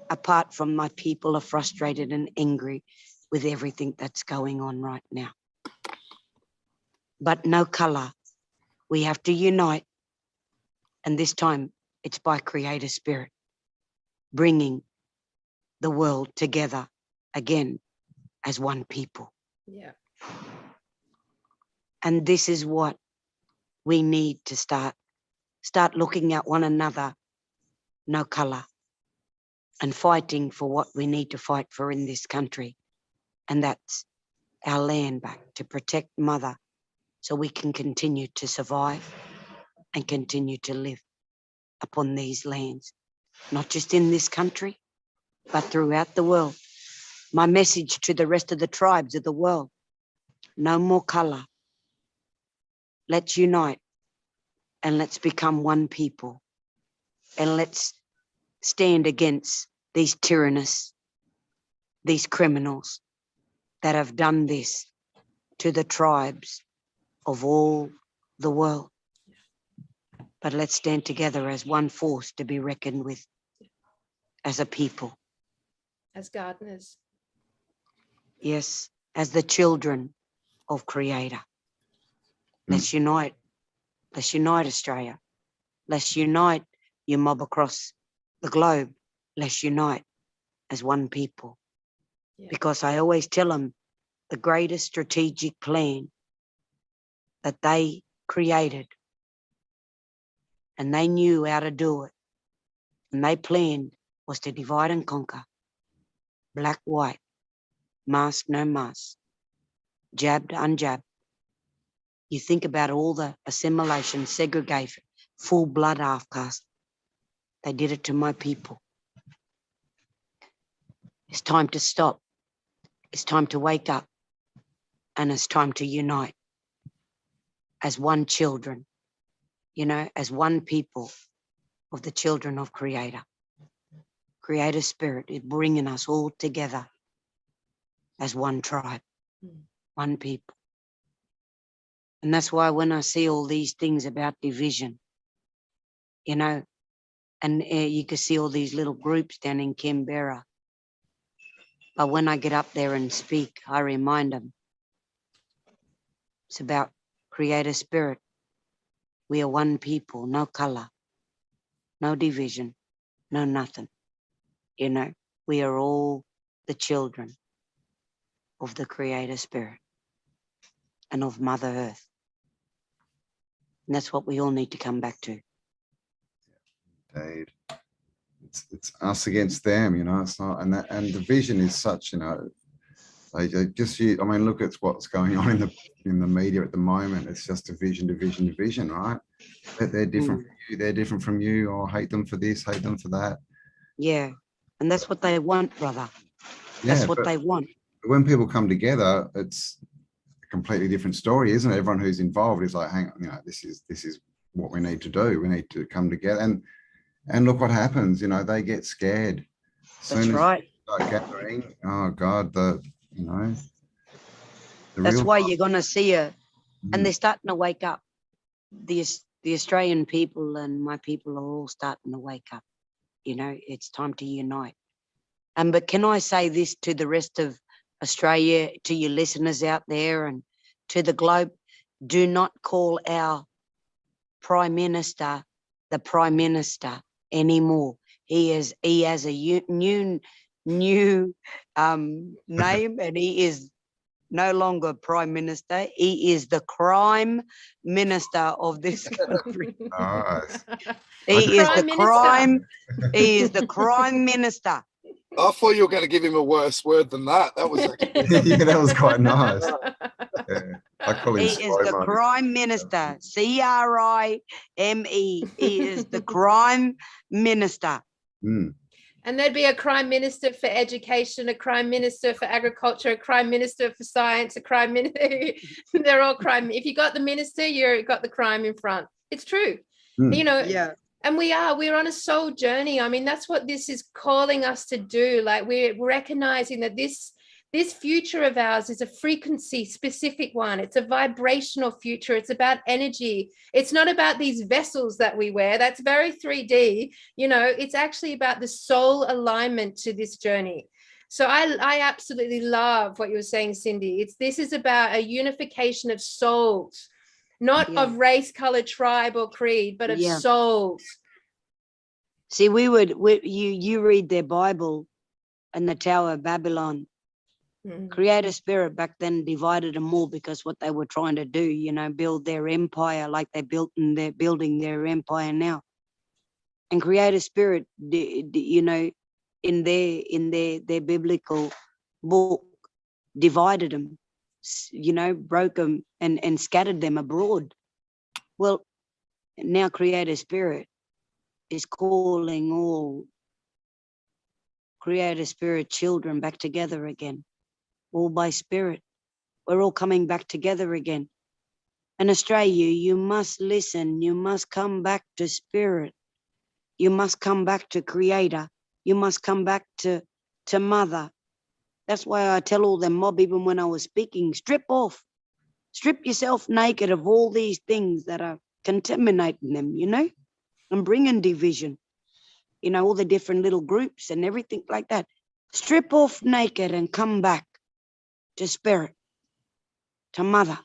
apart from my people are frustrated and angry with everything that's going on right now. But no colour. We have to unite. And this time it's by Creator Spirit, bringing the world together again as one people. Yeah. And this is what we need to start looking at one another, no colour, and fighting for what we need to fight for in this country. And that's our land back, to protect Mother so we can continue to survive and continue to live upon these lands, not just in this country, but throughout the world. My message to the rest of the tribes of the world, no more colour. Let's unite and let's become one people, and let's stand against these tyrannists, these criminals that have done this to the tribes of all the world. But let's stand together as one force to be reckoned with, as a people. As gardeners. Yes, as the children of Creator. Let's unite. Let's unite, Australia. Let's unite, you mob across the globe. Let's unite as one people. Yeah. Because I always tell them the greatest strategic plan that they created, and they knew how to do it, and they planned, was to divide and conquer. Black, white, mask, no mask, jabbed, unjabbed. You think about all the assimilation, segregation, full blood half caste. They did it to my people. It's time to stop. It's time to wake up. And it's time to unite as one children, you know, as one people of the children of Creator. Creator Spirit is bringing us all together as one tribe, one people. And that's why when I see all these things about division, you know, and you can see all these little groups down in Canberra. But when I get up there and speak, I remind them, it's about Creator Spirit. We are one people, no colour, no division, no nothing. You know, we are all the children of the Creator Spirit and of Mother Earth. And that's what we all need to come back to. Indeed. It's us against them, you know. It's not, and the vision is such, you know, they just, I mean, look at what's going on in the media at the moment. It's just division, right? They're different from you, they're different from you, or hate them for this, hate them for that. Yeah, and that's what they want, brother. That's what they want. When people come together, it's a completely different story, isn't it? Everyone who's involved is like, hang on, you know, this is what we need to do. We need to come together, and look what happens. You know, they get scared. That's right. Start gathering. Oh God, you know. That's why you're gonna see and they're starting to wake up. The Australian people and my people are all starting to wake up. You know, it's time to unite. But can I say this to the rest of Australia, to your listeners out there and to the globe? do not call our Prime Minister the Prime Minister anymore. He has a new name, and he is no longer Prime Minister. He is the crime minister of this country. Nice. He is Prime the Minister. crime. He is the crime minister. I thought you were going to give him a worse word than that. That was actually Yeah, that was quite nice. Yeah. I call him He is the Slow-Mo. crime minister. CRIME. He is the crime minister. Mm. And there'd be a crime minister for education, a crime minister for agriculture, a crime minister for science, a crime minister. They're all crime. If you got the minister, you've got the crime in front. It's true. Mm. You know, Yeah. and we're on a soul journey. I mean, that's what this is calling us to do. Like, we're recognizing that this future of ours is a frequency specific one. It's a vibrational future. It's about energy. It's not about these vessels that we wear. That's very 3D. You know, it's actually about the soul alignment to this journey. So I absolutely love what you were saying, Cindy. This is about a unification of souls, not of race, color, tribe, or creed, but of souls. See, you read their Bible and the Tower of Babylon. Creator spirit back then divided them all because what they were trying to do, you know, build their empire like they're building their empire now. And creator spirit, you know, in their biblical book, divided them, you know, broke them and scattered them abroad. Well, now creator spirit is calling all creator spirit children back together again. All by spirit. We're all coming back together again. And Australia, you must listen. You must come back to spirit. You must come back to creator. You must come back to mother. That's why I tell all them mob, even when I was speaking, strip off. Strip yourself naked of all these things that are contaminating them, you know, and bringing division. You know, all the different little groups and everything like that. Strip off naked and come back to spirit, to mother.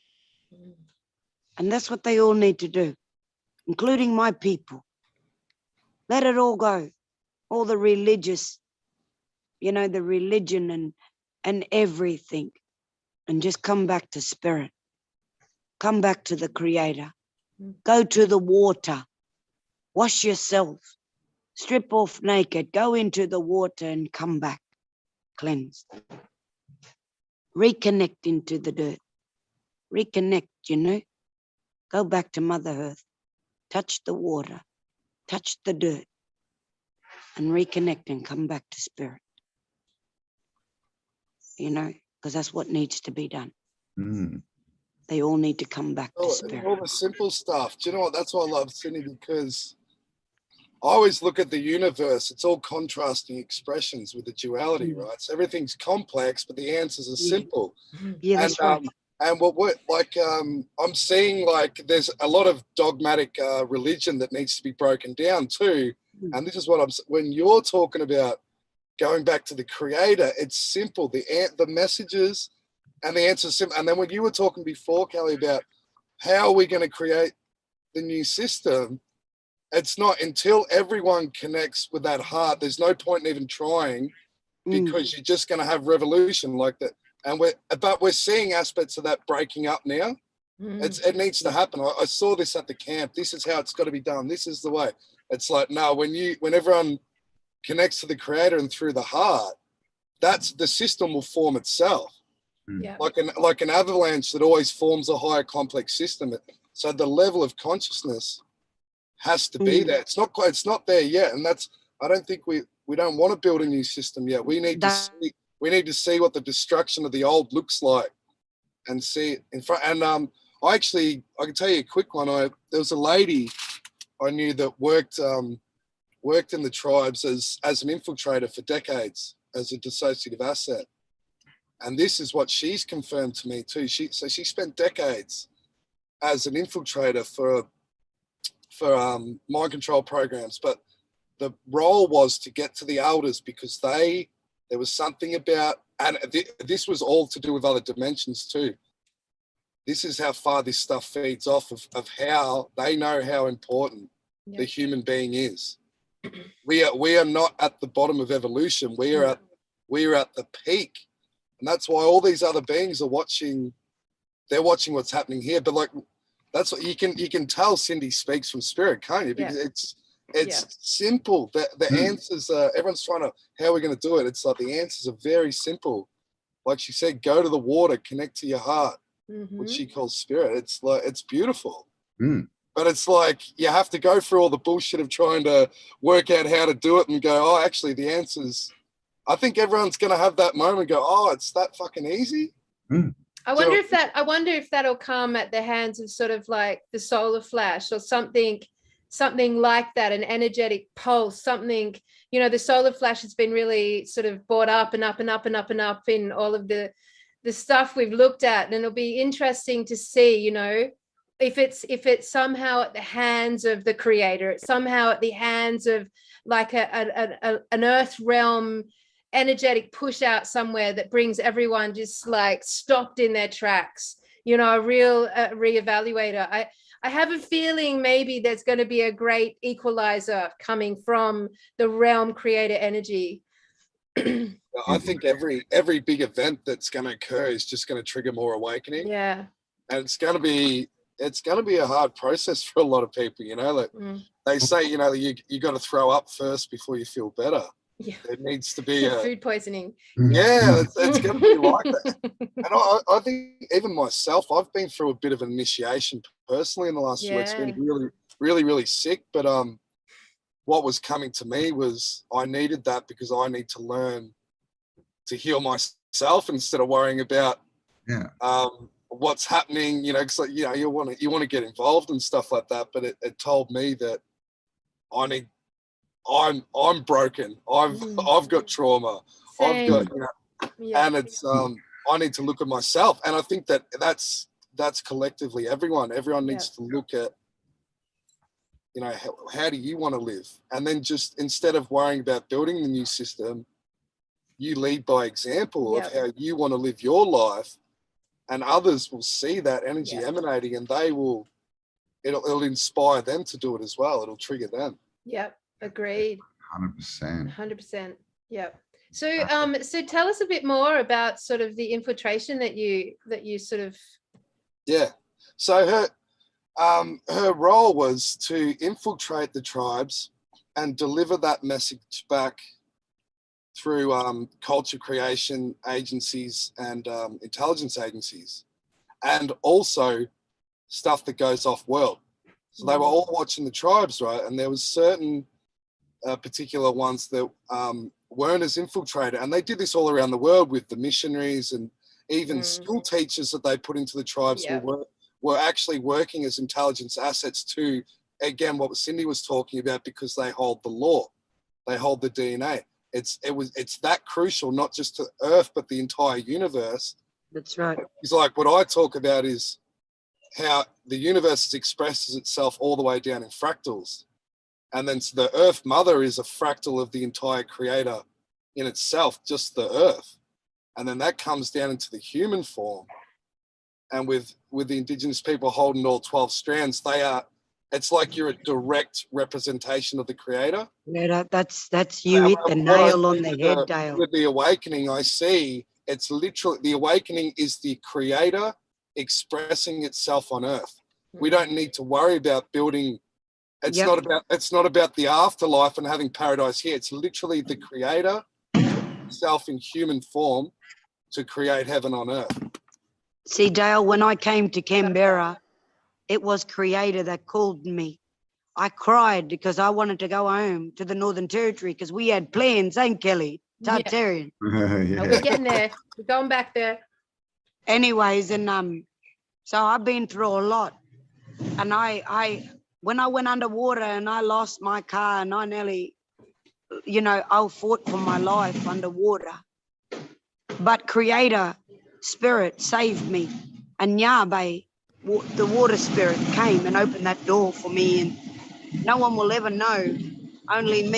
And that's what they all need to do, including my people. Let it all go. All the religious, you know, the religion and everything. And just come back to spirit. Come back to the creator. Go to the water. Wash yourself. Strip off naked. Go into the water and come back. Cleansed. Reconnect into the dirt. Reconnect, you know. Go back to Mother Earth. Touch the water. Touch the dirt. And reconnect and come back to spirit. You know, because that's what needs to be done. Mm. They all need to come back to spirit. All the simple stuff. Do you know what? That's why I love Cindy, because I always look at the universe. It's all contrasting expressions with the duality, right? So everything's complex, but the answers are simple. Yeah, that's right. And what we're like, I'm seeing like there's a lot of dogmatic religion that needs to be broken down too. And this is what when you're talking about going back to the creator, it's simple. The messages and the answers simple. And then when you were talking before, Kelly, about how are we going to create the new system, it's not until everyone connects with that heart. There's no point in even trying, because you're just going to have revolution like that. And we're seeing aspects of that breaking up now. It needs to happen. I saw this at the camp. This is how it's got to be done. This is the way. It's like, no, when everyone connects to the creator and through the heart, that's the system will form itself. Yeah. Like an avalanche that always forms a higher complex system. So the level of consciousness has to be there. It's not there yet. And I don't think we don't want to build a new system yet. We need to see what the destruction of the old looks like and see it in front. And I can tell you a quick one. There was a lady I knew that worked in the tribes as an infiltrator for decades as a dissociative asset. And this is what she's confirmed to me too. She spent decades as an infiltrator for mind control programs, but the role was to get to the elders because there was something about, and this was all to do with other dimensions too. this is how far this stuff feeds off of how they know how important the human being is. We are not at the bottom of evolution. We are at the peak. And that's why all these other beings are watching. They're watching what's happening here. But like, that's what you can tell Cindy speaks from spirit, can't you? Because it's simple. The answers are, everyone's trying to, how are we going to do it? It's like the answers are very simple. Like she said, go to the water, connect to your heart, which she calls spirit. It's like, it's beautiful. But it's like, you have to go through all the bullshit of trying to work out how to do it and go, oh, actually the answers, I think everyone's going to have that moment and go, oh, it's that fucking easy. I wonder if that'll come at the hands of sort of like the solar flash or something like that, an energetic pulse, something, you know, the solar flash has been really sort of brought up and up and up and up and up in all of the stuff we've looked at. And it'll be interesting to see, you know, if it's somehow at the hands of the creator, it's somehow at the hands of like an earth realm energetic push out somewhere that brings everyone just like stopped in their tracks, you know, a real reevaluator. I have a feeling maybe there's going to be a great equalizer coming from the realm creator energy. I think every big event that's going to occur is just going to trigger more awakening. Yeah. And it's going to be a hard process for a lot of people, you know, like they say, you know, you got to throw up first before you feel better. Yeah. It needs to be food poisoning. Yeah, it's going to be like that. And I think even myself, I've been through a bit of an initiation personally in the last few weeks. Been really, really, really sick. But what was coming to me was I needed that because I need to learn to heal myself instead of worrying about what's happening. You know, because like, you know, you want to get involved and stuff like that. But it told me that I'm broken. I've got trauma. Same. I've got, you know, and it's I need to look at myself, and I think that's collectively everyone needs to look at, you know, how do you want to live, and then just instead of worrying about building the new system, you lead by example of how you want to live your life, and others will see that energy emanating, and it'll inspire them to do it as well. It'll trigger them. Yep. Agreed. 100%. Yep. So tell us a bit more about sort of the infiltration that you sort of. Yeah. So her role was to infiltrate the tribes and deliver that message back through culture creation agencies and intelligence agencies, and also stuff that goes off world. So they were all watching the tribes, right? And there was certain particular ones that weren't as infiltrated, and they did this all around the world with the missionaries and even school teachers that they put into the tribes were actually working as intelligence assets to, again, what Cindy was talking about, because they hold the law, they hold the DNA. It's that crucial, not just to Earth but the entire universe. That's right. It's like what I talk about is how the universe expresses itself all the way down in fractals. And then the Earth Mother is a fractal of the entire creator in itself, just the Earth. And then that comes down into the human form. And with the Indigenous people holding all 12 strands, it's like you're a direct representation of the creator. Yeah, that's you hit the nail on the head, Dale. With the awakening, I see it's literally, the awakening is the creator expressing itself on Earth. We don't need to worry about building. It's not about the afterlife and having paradise here. It's literally the creator himself in human form to create heaven on earth. See, Dale, when I came to Canberra, it was creator that called me. I cried because I wanted to go home to the Northern Territory because we had plans, ain't Kelly? Tartarian. We're getting there. We're going back there. Anyways, and so I've been through a lot. And when I went underwater and I lost my car and I nearly, you know, I fought for my life underwater. But Creator Spirit saved me. And Yahweh, the water spirit, came and opened that door for me. And no one will ever know, only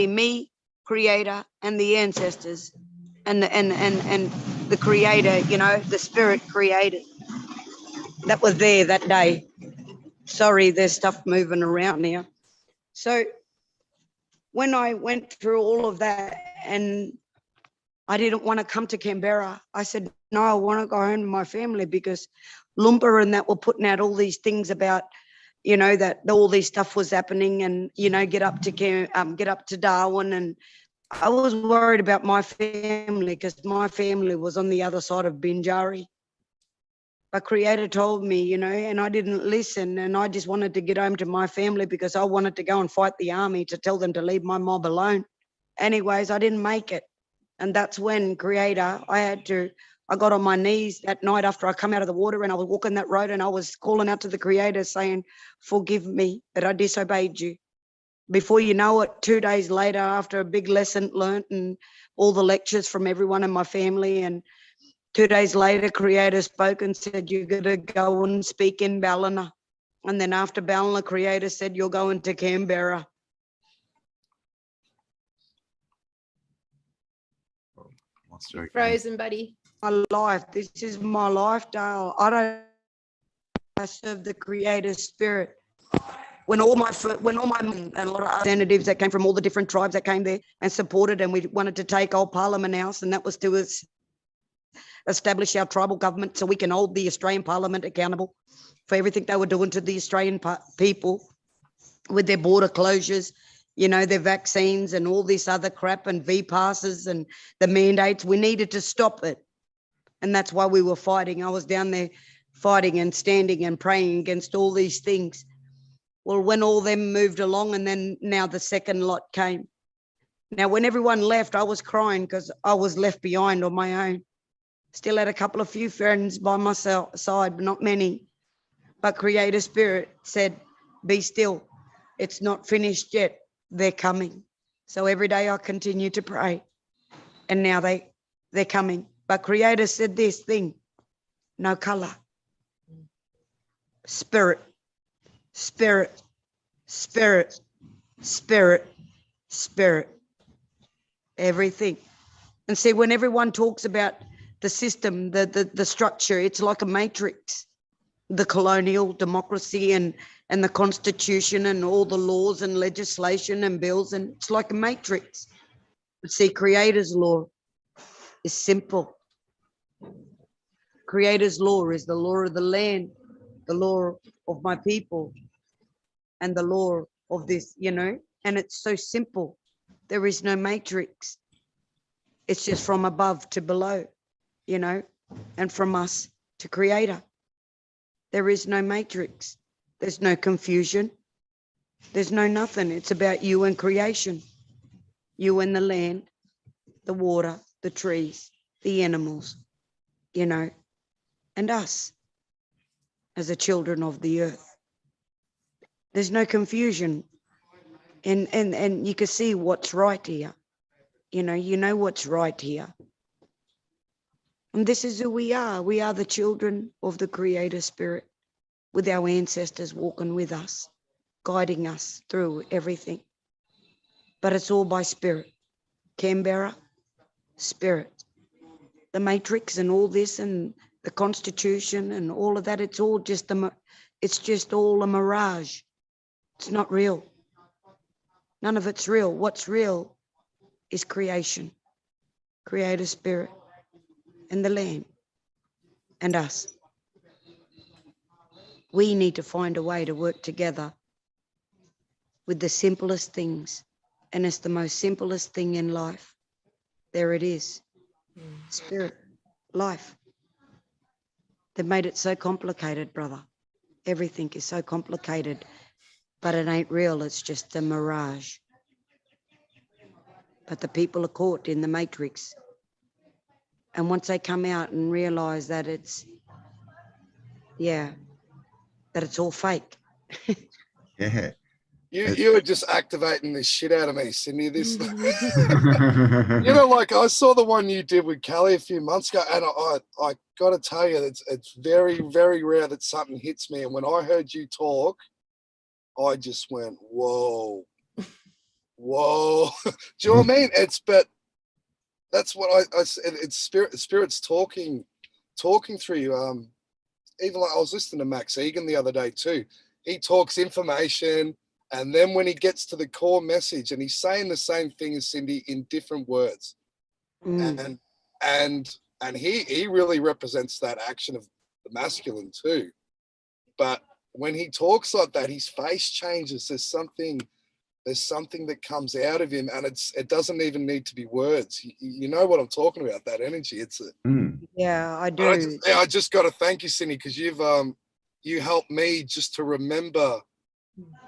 me, Creator, and the ancestors, and the creator, you know, the spirit created that was there that day. Sorry, there's stuff moving around here. So when I went through all of that and I didn't want to come to Canberra, I said, no, I want to go home to my family, because Lumba and that were putting out all these things about, you know, that all this stuff was happening, and, you know, get up to Darwin. And I was worried about my family, because my family was on the other side of Binjari. But Creator told me, you know, and I didn't listen, and I just wanted to get home to my family because I wanted to go and fight the army to tell them to leave my mob alone. Anyways, I didn't make it. And that's when Creator, I got on my knees that night after I come out of the water, and I was walking that road, and I was calling out to the Creator saying, forgive me that I disobeyed you. Before you know it, 2 days later, after a big lesson learnt and all the lectures from everyone in my family, and 2 days later, Creator spoke and said, you're going to go and speak in Ballina. And then after Ballina, Creator said, you're going to Canberra. Frozen, buddy. My life. This is my life, Dale. I serve the Creator Spirit. When all my and a lot of representatives that came from all the different tribes that came there and supported, and we wanted to take old Parliament House, and that was to establish our tribal government so we can hold the Australian Parliament accountable for everything they were doing to the Australian people with their border closures, you know, their vaccines and all this other crap, and V-passes and the mandates. We needed to stop it. And that's why we were fighting. I was down there fighting and standing and praying against all these things. Well, when all them moved along, and then now the second lot came. Now, when everyone left, I was crying because I was left behind on my own. Still had a few friends by my side, but not many. But Creator Spirit said, be still. It's not finished yet. They're coming. So every day I continue to pray. And now they're coming. But Creator said this thing, no color. Spirit, spirit, spirit, spirit, spirit. Everything. And see, when everyone talks about the system, the structure, it's like a matrix. The colonial democracy and the constitution and all the laws and legislation and bills, and it's like a matrix. But see, Creator's law is simple. Creator's law is the law of the land, the law of my people, and the law of this, you know, and it's so simple. There is no matrix. It's just from above to below, you know, and from us to Creator. There is no matrix. There's no confusion. There's no nothing. It's about you and creation. You and the land, the water, the trees, the animals, you know, and us as the children of the earth. There's no confusion. And you can see what's right here. You know what's right here. And this is who we are. We are the children of the Creator Spirit, with our ancestors walking with us, guiding us through everything. But it's all by spirit. Canberra, spirit. The matrix and all this and the constitution and all of that, it's all just all a mirage. It's not real. None of it's real. What's real is creation, Creator Spirit, and the land, and us. We need to find a way to work together with the simplest things, and it's the most simplest thing in life. There it is. Spirit, life. They've made it so complicated, brother. Everything is so complicated, but it ain't real. It's just a mirage. But the people are caught in the matrix. And once they come out and realize that it's all fake. Yeah. You were just activating this shit out of me, Sydney. This, you know, like I saw the one you did with Callie a few months ago, and I got to tell you, it's very, very rare that something hits me. And when I heard you talk, I just went, whoa, whoa. Do you know what I mean? that's what I said. It's spirits talking through you. Even like I was listening to Max Egan the other day too. He talks information, and then when he gets to the core message, and he's saying the same thing as Cindy in different words, and he really represents that action of the masculine too. But when he talks like that, his face changes. There's something that comes out of him, and it doesn't even need to be words. You know what I'm talking about, that energy. It's yeah, I do. I just got to thank you, Cindy, because you helped me just to remember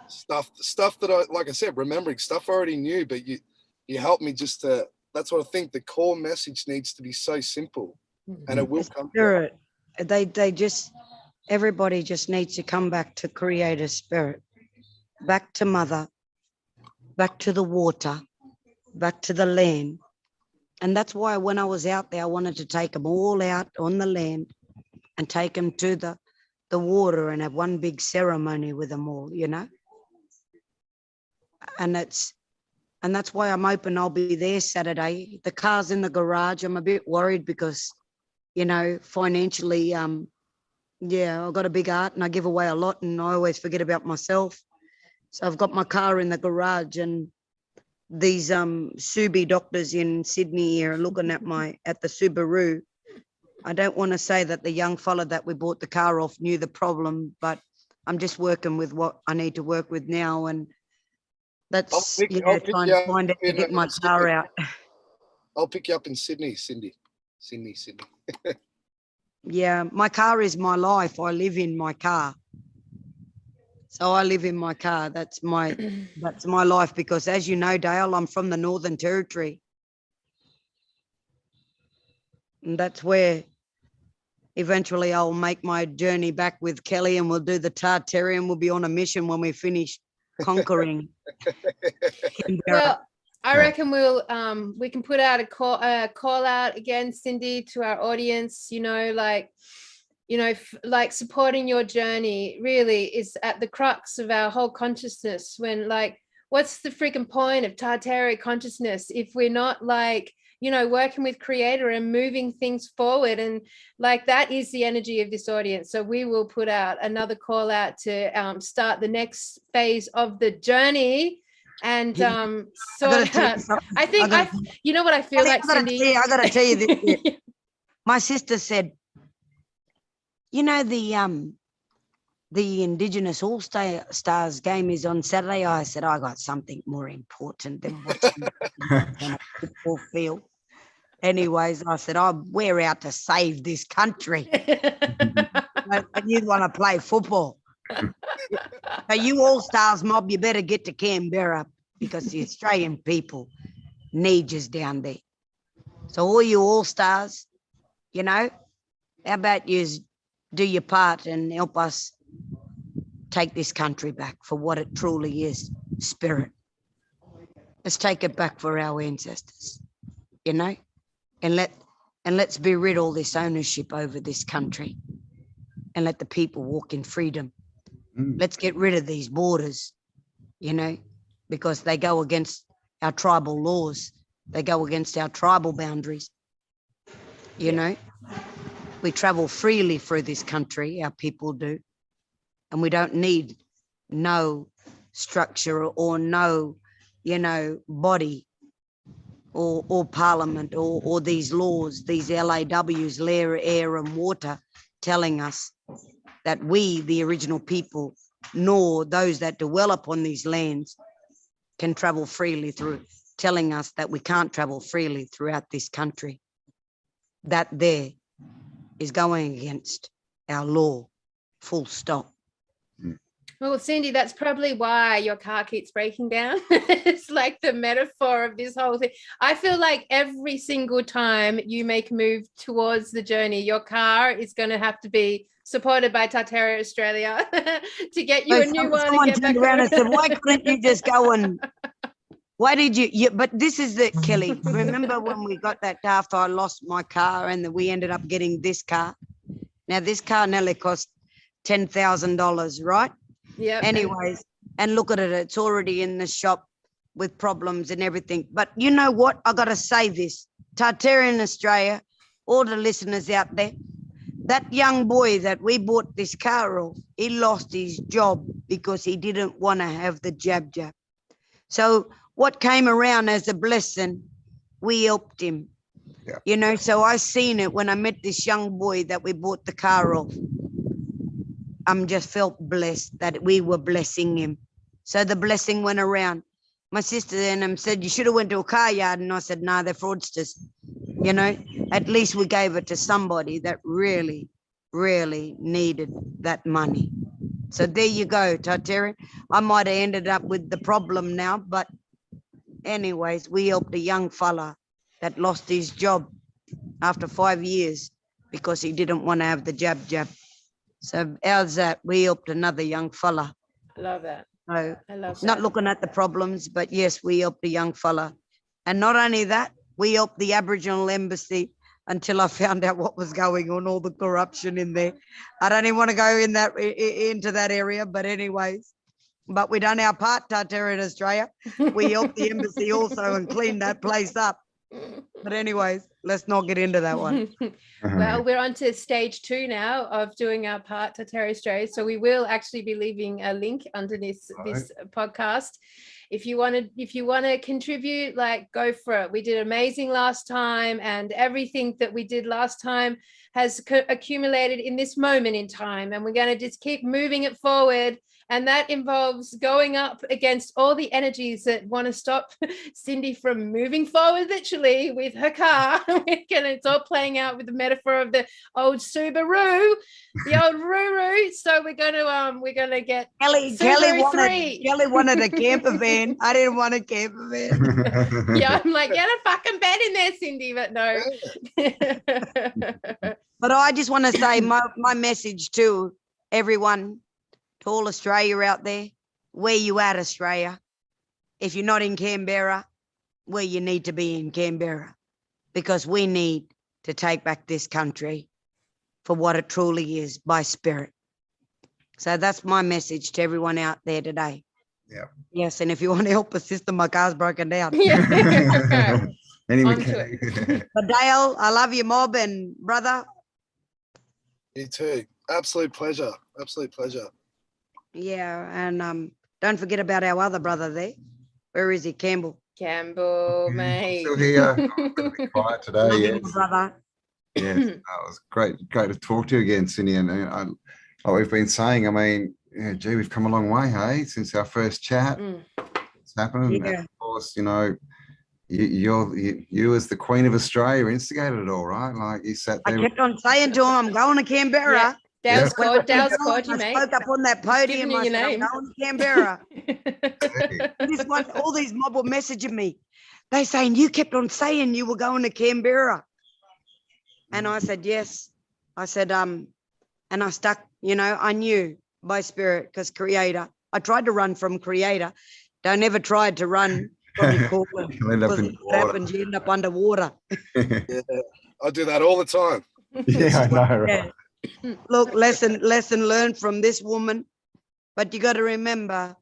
stuff that I, like I said, remembering stuff I already knew, but you helped me just to, that's what I think, the core message needs to be so simple, and it will come. Spirit, everybody just needs to come back to Creator Spirit, back to Mother, back to the water, back to the land. And that's why when I was out there, I wanted to take them all out on the land and take them to the water and have one big ceremony with them all, you know. And that's why I'm open. I'll be there Saturday. The car's in the garage. I'm a bit worried because, you know, financially, yeah, I've got a big heart and I give away a lot and I always forget about myself. So I've got my car in the garage, and these Subi doctors in Sydney here are looking at the Subaru. I don't want to say that the young fella that we bought the car off knew the problem, but I'm just working with what I need to work with now, and that's trying to find out to get my car out. I'll pick you up in Sydney, Cindy. Yeah, my car is my life. I live in my car. So I live in my car. That's my life, because as you know, Dale, I'm from the Northern Territory. And that's where eventually I'll make my journey back with Kelly, and we'll do the Tartaria, and we'll be on a mission when we finish conquering Canberra. Well, I reckon we can put out a call out again, Cindy, to our audience, you know, like supporting your journey really is at the crux of our whole consciousness. When, like, what's the freaking point of Tartaria consciousness if we're not, like, you know, working with Creator and moving things forward? And like, that is the energy of this audience. So we will put out another call out to start the next phase of the journey. And I think you know what I feel like, Cindy? I gotta tell you this. My sister said, you know, the Indigenous All-Stars game is on Saturday. I said, I got something more important than watching on a football field. Anyways, I said, we're out to save this country. And you want to play football. So you All-Stars mob, you better get to Canberra, because the Australian people need you down there. So all you All-Stars, you know, how about you do your part and help us take this country back for what it truly is, spirit. Let's take it back for our ancestors, you know, and let's be rid of all this ownership over this country and let the people walk in freedom. Let's get rid of these borders, you know, because they go against our tribal laws. They go against our tribal boundaries, you know. We travel freely through this country, our people do, and we don't need no structure or no, you know, body or parliament or these laws, these LAWs, air and water, telling us that we, the original people, nor those that dwell upon these lands, can travel freely through, telling us that we can't travel freely throughout this country. That there is going against our law, full stop. Well, Cindy, that's probably why your car keeps breaking down. It's like the metaphor of this whole thing. I feel like every single time you make a move towards the journey, your car is going to have to be supported by Tartaria Australia to get you a new one. Someone turned around and said, why couldn't you just go and... Why did you, but this is the, Kelly, remember when we got that car after I lost my car and then we ended up getting this car? Now this car nearly cost $10,000, right? Yeah. Anyways, and look at it, it's already in the shop with problems and everything. But you know what? I got to say this, Tartaria Australia, all the listeners out there, that young boy that we bought this car off, he lost his job because he didn't want to have the jab. So what came around as a blessing, we helped him. Yeah. You know, so I seen it when I met this young boy that we bought the car off. I'm just felt blessed that we were blessing him. So the blessing went around. My sister then said, you should have went to a car yard. And I said, no, they're fraudsters. You know, at least we gave it to somebody that really, really needed that money. So there you go, Tartaria. I might have ended up with the problem now, but anyways, we helped a young fella that lost his job after 5 years because he didn't want to have the jab. So how's that? We helped another young fella. I love that. So I love not that. looking at the problems, but yes, we helped a young fella. And not only that, we helped the Aboriginal Embassy until I found out what was going on, all the corruption in there. I don't even want to go into that area, but anyways, but we done our part, Tartaria Australia. We helped the embassy also and cleaned that place up. But anyways, let's not get into that one. Well, we're on to stage 2 now of doing our part, Tartaria Australia. So we will actually be leaving a link under this podcast. If you want to contribute, like, go for it. We did amazing last time, and everything that we did last time has accumulated in this moment in time, and we're going to just keep moving it forward. And that involves going up against all the energies that want to stop Cindy from moving forward, literally, with her car. It's all playing out with the metaphor of the old Subaru, the old Ruru. So we're going to get Kelly wanted a camper van. I didn't want a camper van. Yeah, I'm like, get a fucking bed in there, Cindy, but no. But I just want to say my message to everyone, to all Australia out there, where you at, Australia? If you're not in Canberra, where you need to be in Canberra, because we need to take back this country for what it truly is, by spirit. So that's my message to everyone out there today. Yeah. Yes, and if you want to help a sister, my car's broken down. Yeah. Anyway. But Dale, I love you, Mob, and brother. You too. Absolute pleasure. Absolute pleasure. Yeah, and don't forget about our other brother there. Where is he? Campbell, mate. Still here. I'm going to be quiet today. love Yes. you, my brother. Yes, that was great to talk to you again, Cindy. And like we've been saying, I mean, gee, we've come a long way, hey, since our first chat. It's happening. Yeah. And of course, you know, you as the Queen of Australia instigated it all, right? Like you sat there. I kept on saying to him, I'm going to Canberra. Yeah. Dale's called you, mate. I spoke up on that podium. I said, I'm going to Canberra. All these mob were messaging me. They saying, you kept on saying you were going to Canberra. And I said, yes. I said, and I stuck, you know, I knew by spirit, because Creator, I tried to run from Creator. Don't ever try to run from your calling. What happens, you end up underwater. Yeah, I do that all the time. Yeah, I know, right? Yeah. Look, lesson learned from this woman. But you got to remember,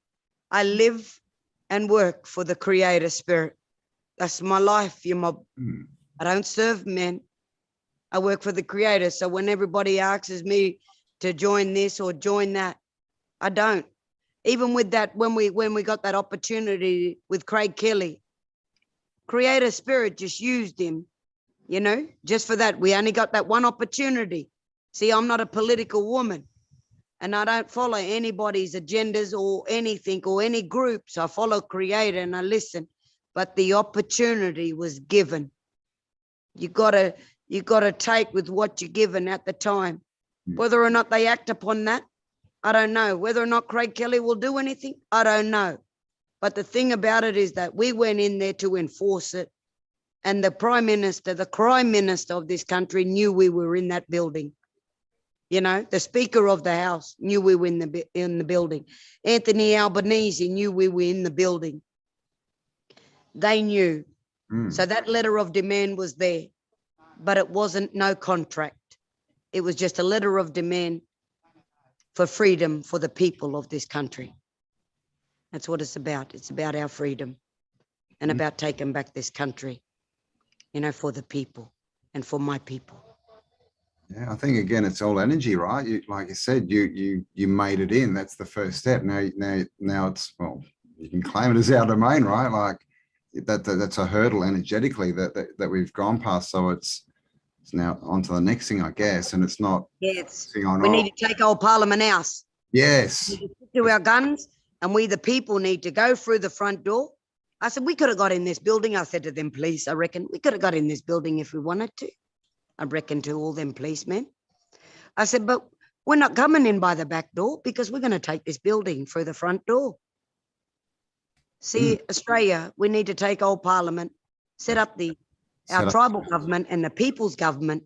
I live and work for the Creator Spirit. That's my life, you mob. I don't serve men. I work for the Creator. So when everybody asks me to join this or join that, I don't. Even with that, when we got that opportunity with Craig Kelly, Creator Spirit just used him, you know, just for that. We only got that one opportunity. See, I'm not a political woman, and I don't follow anybody's agendas or anything or any groups. I follow Creator and I listen, but the opportunity was given. You gotta take with what you're given at the time. Whether or not they act upon that, I don't know. Whether or not Craig Kelly will do anything, I don't know. But the thing about it is that we went in there to enforce it. And the Prime Minister of this country knew we were in that building. You know, the Speaker of the House knew we were in the building. Anthony Albanese knew we were in the building. They knew. So that letter of demand was there, but it wasn't no contract. It was just a letter of demand for freedom for the people of this country. That's what it's about. It's about our freedom and about taking back this country. you know, for the people and for my people. Yeah, I think again, it's all energy, right? You, like you said, you made it in. That's the first step. Now it's, well, you can claim it as our domain, right? Like that's a hurdle energetically that we've gone past. So it's now on to the next thing, I guess. And it's not. Yes, we need to take old Parliament House. Yes. We need to stick to our guns, and we the people need to go through the front door. I said, we could have got in this building. I said to them, police, I reckon we could have got in this building if we wanted to. I reckon to all them policemen. I said, but we're not coming in by the back door because we're going to take this building through the front door. See, Australia, we need to take old Parliament, set up our tribal government and the people's government,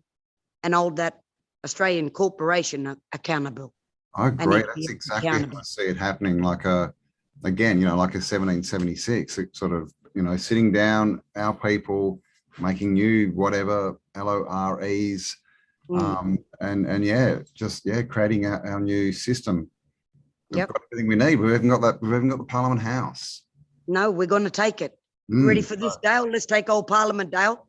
and hold that Australian corporation accountable. I agree. That's exactly how I see it happening. Like again, you know, like a 1776, sort of, you know, sitting down, our people, making new whatever LOREs, and yeah, just creating our new system. We've got everything we need. We haven't got that. We haven't got the Parliament House. No, we're going to take it. Ready for this, Dale? Let's take old Parliament, Dale.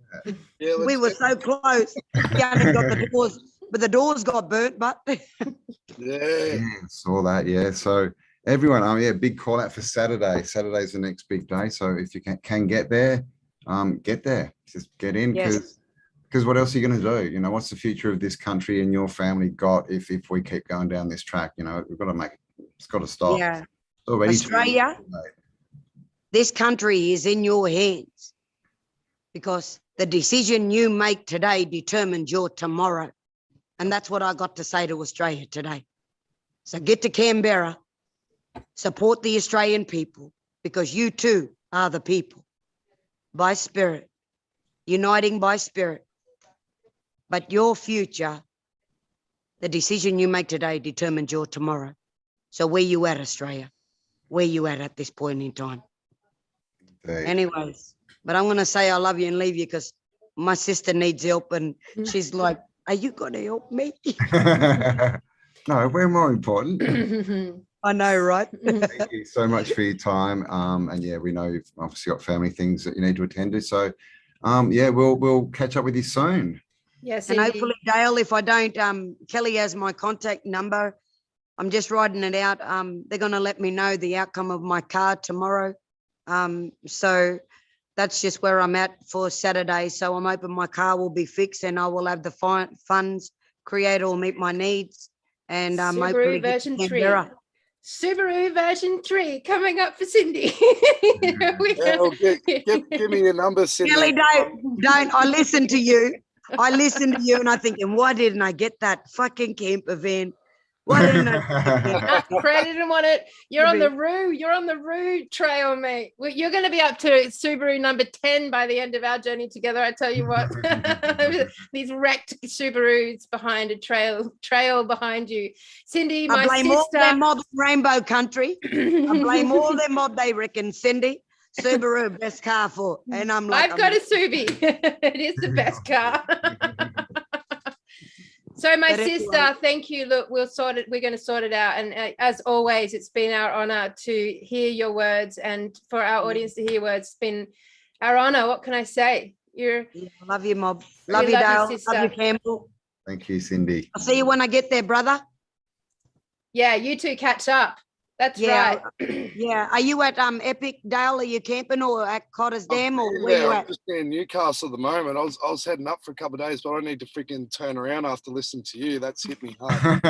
Yeah, we were so close. We only got the doors, but the doors got burnt. But yeah, saw that. Yeah, so everyone, big call out for Saturday. Saturday's the next big day. So if you can get there, get there. Just get in, because what else are you going to do? You know, what's the future of this country and your family got if we keep going down this track? You know, we've got to it's got to stop. Yeah, Australia, this country is in your hands, because the decision you make today determines your tomorrow. And that's what I got to say to Australia today. So get to Canberra, support the Australian people, because you too are the people, by spirit, uniting by spirit. But your future, the decision you make today determines your tomorrow. So where you at, Australia? Where you at this point in time? Anyways, but I'm going to say I love you and leave you, because my sister needs help, and she's like, are you going to help me? No, we're more important. I know, right? Thank you so much for your time. And yeah, we know you've obviously got family things that you need to attend to. So yeah, we'll catch up with you soon. Yes, and hopefully, Dale, if I don't, Kelly has my contact number. I'm just writing it out. They're going to let me know the outcome of my car tomorrow. So that's just where I'm at for Saturday. So I'm hoping my car will be fixed and I will have the funds created or meet my needs. And Subaru version 3. Subaru version 3 coming up for Cindy. Give me your number, Cindy. Kelly, don't. I listen to you. And I'm thinking, why didn't I get that fucking camper van? Why didn't I? Fred didn't want it. You're on the Roo trail, mate. You're going to be up to Subaru number 10 by the end of our journey together. I tell you what, these wrecked Subarus behind a trail behind you. Cindy, my sister. I blame all them mob Rainbow Country. I blame all them mob, they reckon. Cindy, Subaru, best car for. And I'm like, I've got a Subi. It is the best car. So my sister, thank you. Look, we're going to sort it out. And as always, it's been our honor to hear your words, and for our audience to hear words. It's been our honor. What can I say? Love you, Mob. Love you, Dale. Love you, Campbell. Thank you, Cindy. I'll see you when I get there, brother. Yeah, you two catch up. That's right. Yeah. Are you at Epic, Dale? Are you camping or at Cotter's Dam, or where you at? I'm just in Newcastle at the moment. I was heading up for a couple of days, but I need to freaking turn around after listening to you. That's hit me hard.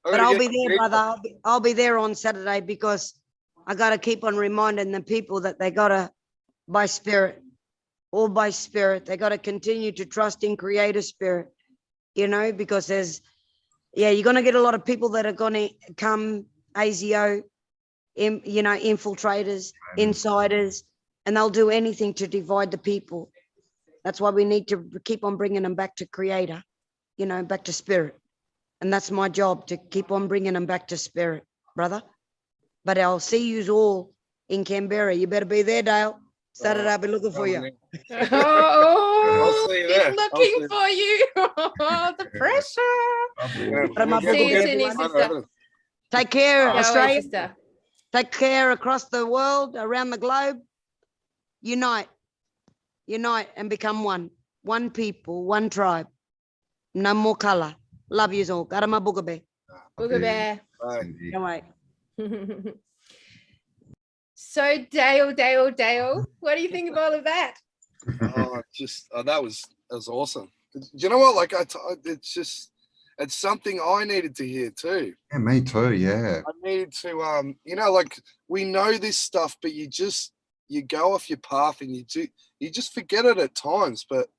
But I'll be there, brother. I'll be there on Saturday, because I got to keep on reminding the people that they got to, by spirit, they got to continue to trust in Creator Spirit, because you're going to get a lot of people that are going to come ASIO, infiltrators, insiders, and they'll do anything to divide the people. That's why we need to keep on bringing them back to Creator, back to Spirit. And that's my job, to keep on bringing them back to Spirit, brother. But I'll see you all in Canberra. You better be there, Dale. Saturday, I'll be looking for you. I'll see you there. He's looking for you. The pressure. See you soon, sister. Take care, Australia. Take care across the world, around the globe. unite and become one. One people, one tribe. No more color. Love you all. Karama Bugabe. Booger Bear. Can't wait. So Dale, what do you think of all of that? That was awesome. Do you know what? Like it's something I needed to hear too. Yeah, me too. Yeah. I needed to, like we know this stuff, but you go off your path and you just forget it at times. But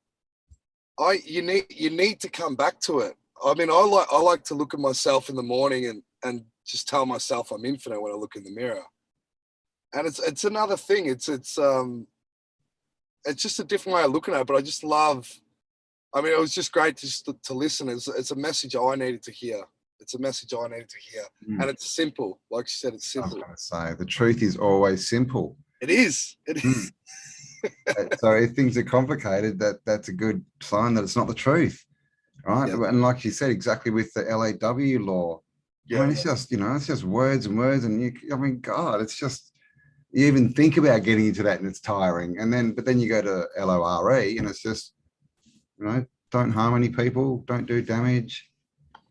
you need to come back to it. I mean, I like to look at myself in the morning and just tell myself I'm infinite when I look in the mirror. And it's another thing. It's just a different way of looking at it. But I just love. I mean, it was just great to listen. It's a message I needed to hear. It's a message I needed to hear, and it's simple. Like she said, it's simple. I was going to say the truth is always simple. It is. It is. So if things are complicated, that's a good sign that it's not the truth, right? Yeah. And like you said, exactly with the LAW law. Yeah. I mean, it's just it's just words and words, and God, it's just. You even think about getting into that and it's tiring. But then you go to LORE and it's just, don't harm any people, don't do damage.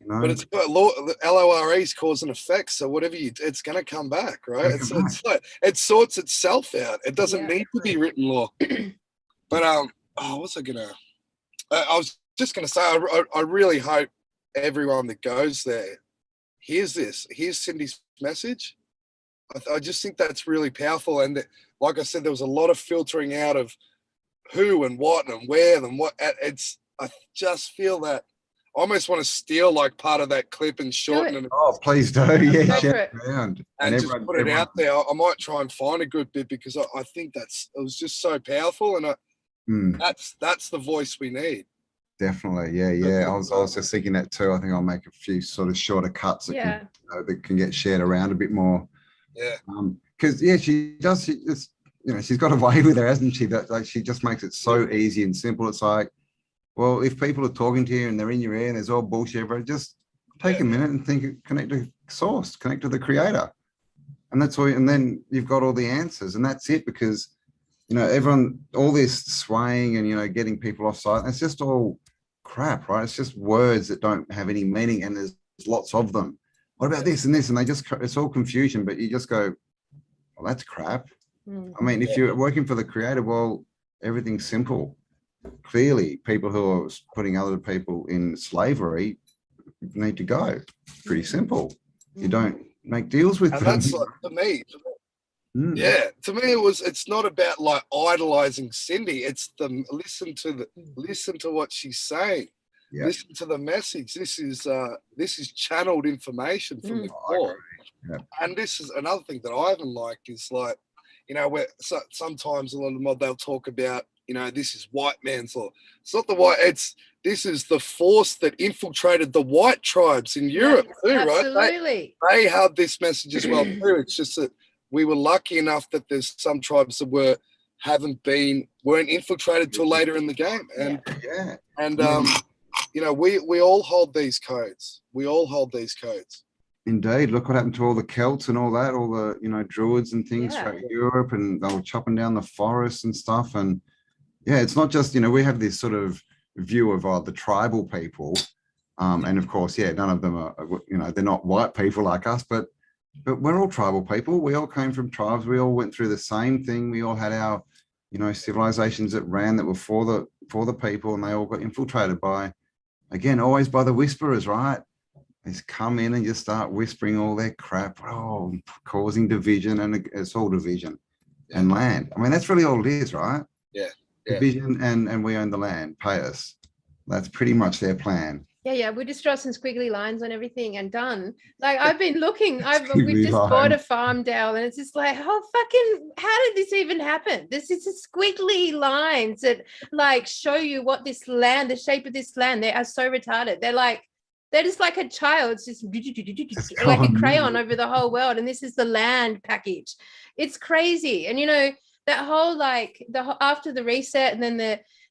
But it's got LORE is cause and effect. So whatever it's going to come back, right? It's like, it sorts itself out. It doesn't need to be written law. But, what's I going to, I was just going to say, I really hope everyone that goes there hears Cindy's message. I just think that's really powerful. And like I said, there was a lot of filtering out of who and what and where and what. I just feel that I almost want to steal like part of that clip and shorten it. Oh, please do. Yeah, share it around. And just put it out there. I might try and find a good bit because I think it was just so powerful. And that's the voice we need. Definitely. Yeah. I was just thinking that too. I think I'll make a few sort of shorter cuts that can get shared around a bit more. Yeah. Because she does. She just, she's got a way with her, hasn't she? That like she just makes it so easy and simple. It's like, well, if people are talking to you and they're in your ear and there's all bullshit, but just take a minute and connect to source, connect to the creator, and that's all. And then you've got all the answers, and that's it. Because everyone, all this swaying and getting people off site, it's just all crap, right? It's just words that don't have any meaning, and there's lots of them. What about this and this? And it's all confusion, but you just go, well, that's crap. I mean, if you're working for the creator, well, everything's simple. Clearly, people who are putting other people in slavery need to go. Pretty simple. You don't make deals with them. That's like, to me, to me, it's not about like idolizing Cindy. It's listen to what she's saying. Yep. Listen to the message. This is channeled information from the core. Yep. And this is another thing that I haven't liked is like, where sometimes a lot of them they'll talk about, this is white man's law. It's not the white. This is the force that infiltrated the white tribes in Europe too, right? Absolutely. They had this message as well too. It's just that we were lucky enough that there's some tribes that weren't infiltrated till later in the game, and we all hold these codes. Indeed. Look what happened to all the Celts and all that, all the, Druids and things throughout Europe, and they were chopping down the forests and stuff. And it's not just, we have this sort of view of the tribal people. And of course, none of them are, they're not white people like us, but we're all tribal people. We all came from tribes. We all went through the same thing. We all had our, civilizations that ran that were for the people, and they all got infiltrated by, again, always by the whisperers, right? They just come in and just start whispering all their crap, causing division, and it's all division and land. I mean, that's really all it is, right? Yeah. Division and we own the land, pay us. That's pretty much their plan. Yeah. We just draw some squiggly lines on everything and done. Like I've been looking, we've just bought a farm, Dale, and it's just like, how did this even happen? This is squiggly lines that like show you what this land, the shape of this land, they are so retarded. They're just like a child. It's just like a crayon over the whole world. And this is the land package. It's crazy. And, that whole after the reset and then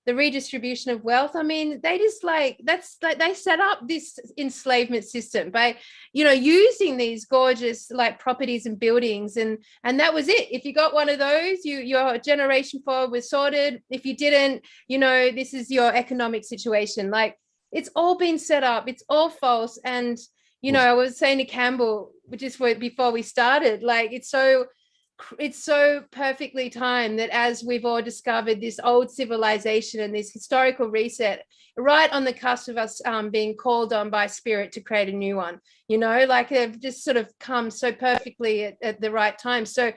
the redistribution of wealth. I mean, they just they set up this enslavement system by, using these gorgeous like properties and buildings, and that was it. If you got one of those, your generation forward was sorted. If you didn't, this is your economic situation. Like, it's all been set up. It's all false. And I was saying to Campbell, just before we started, like, it's so perfectly timed that as we've all discovered this old civilization and this historical reset, right on the cusp of us being called on by spirit to create a new one, like they've just sort of come so perfectly at the right time. So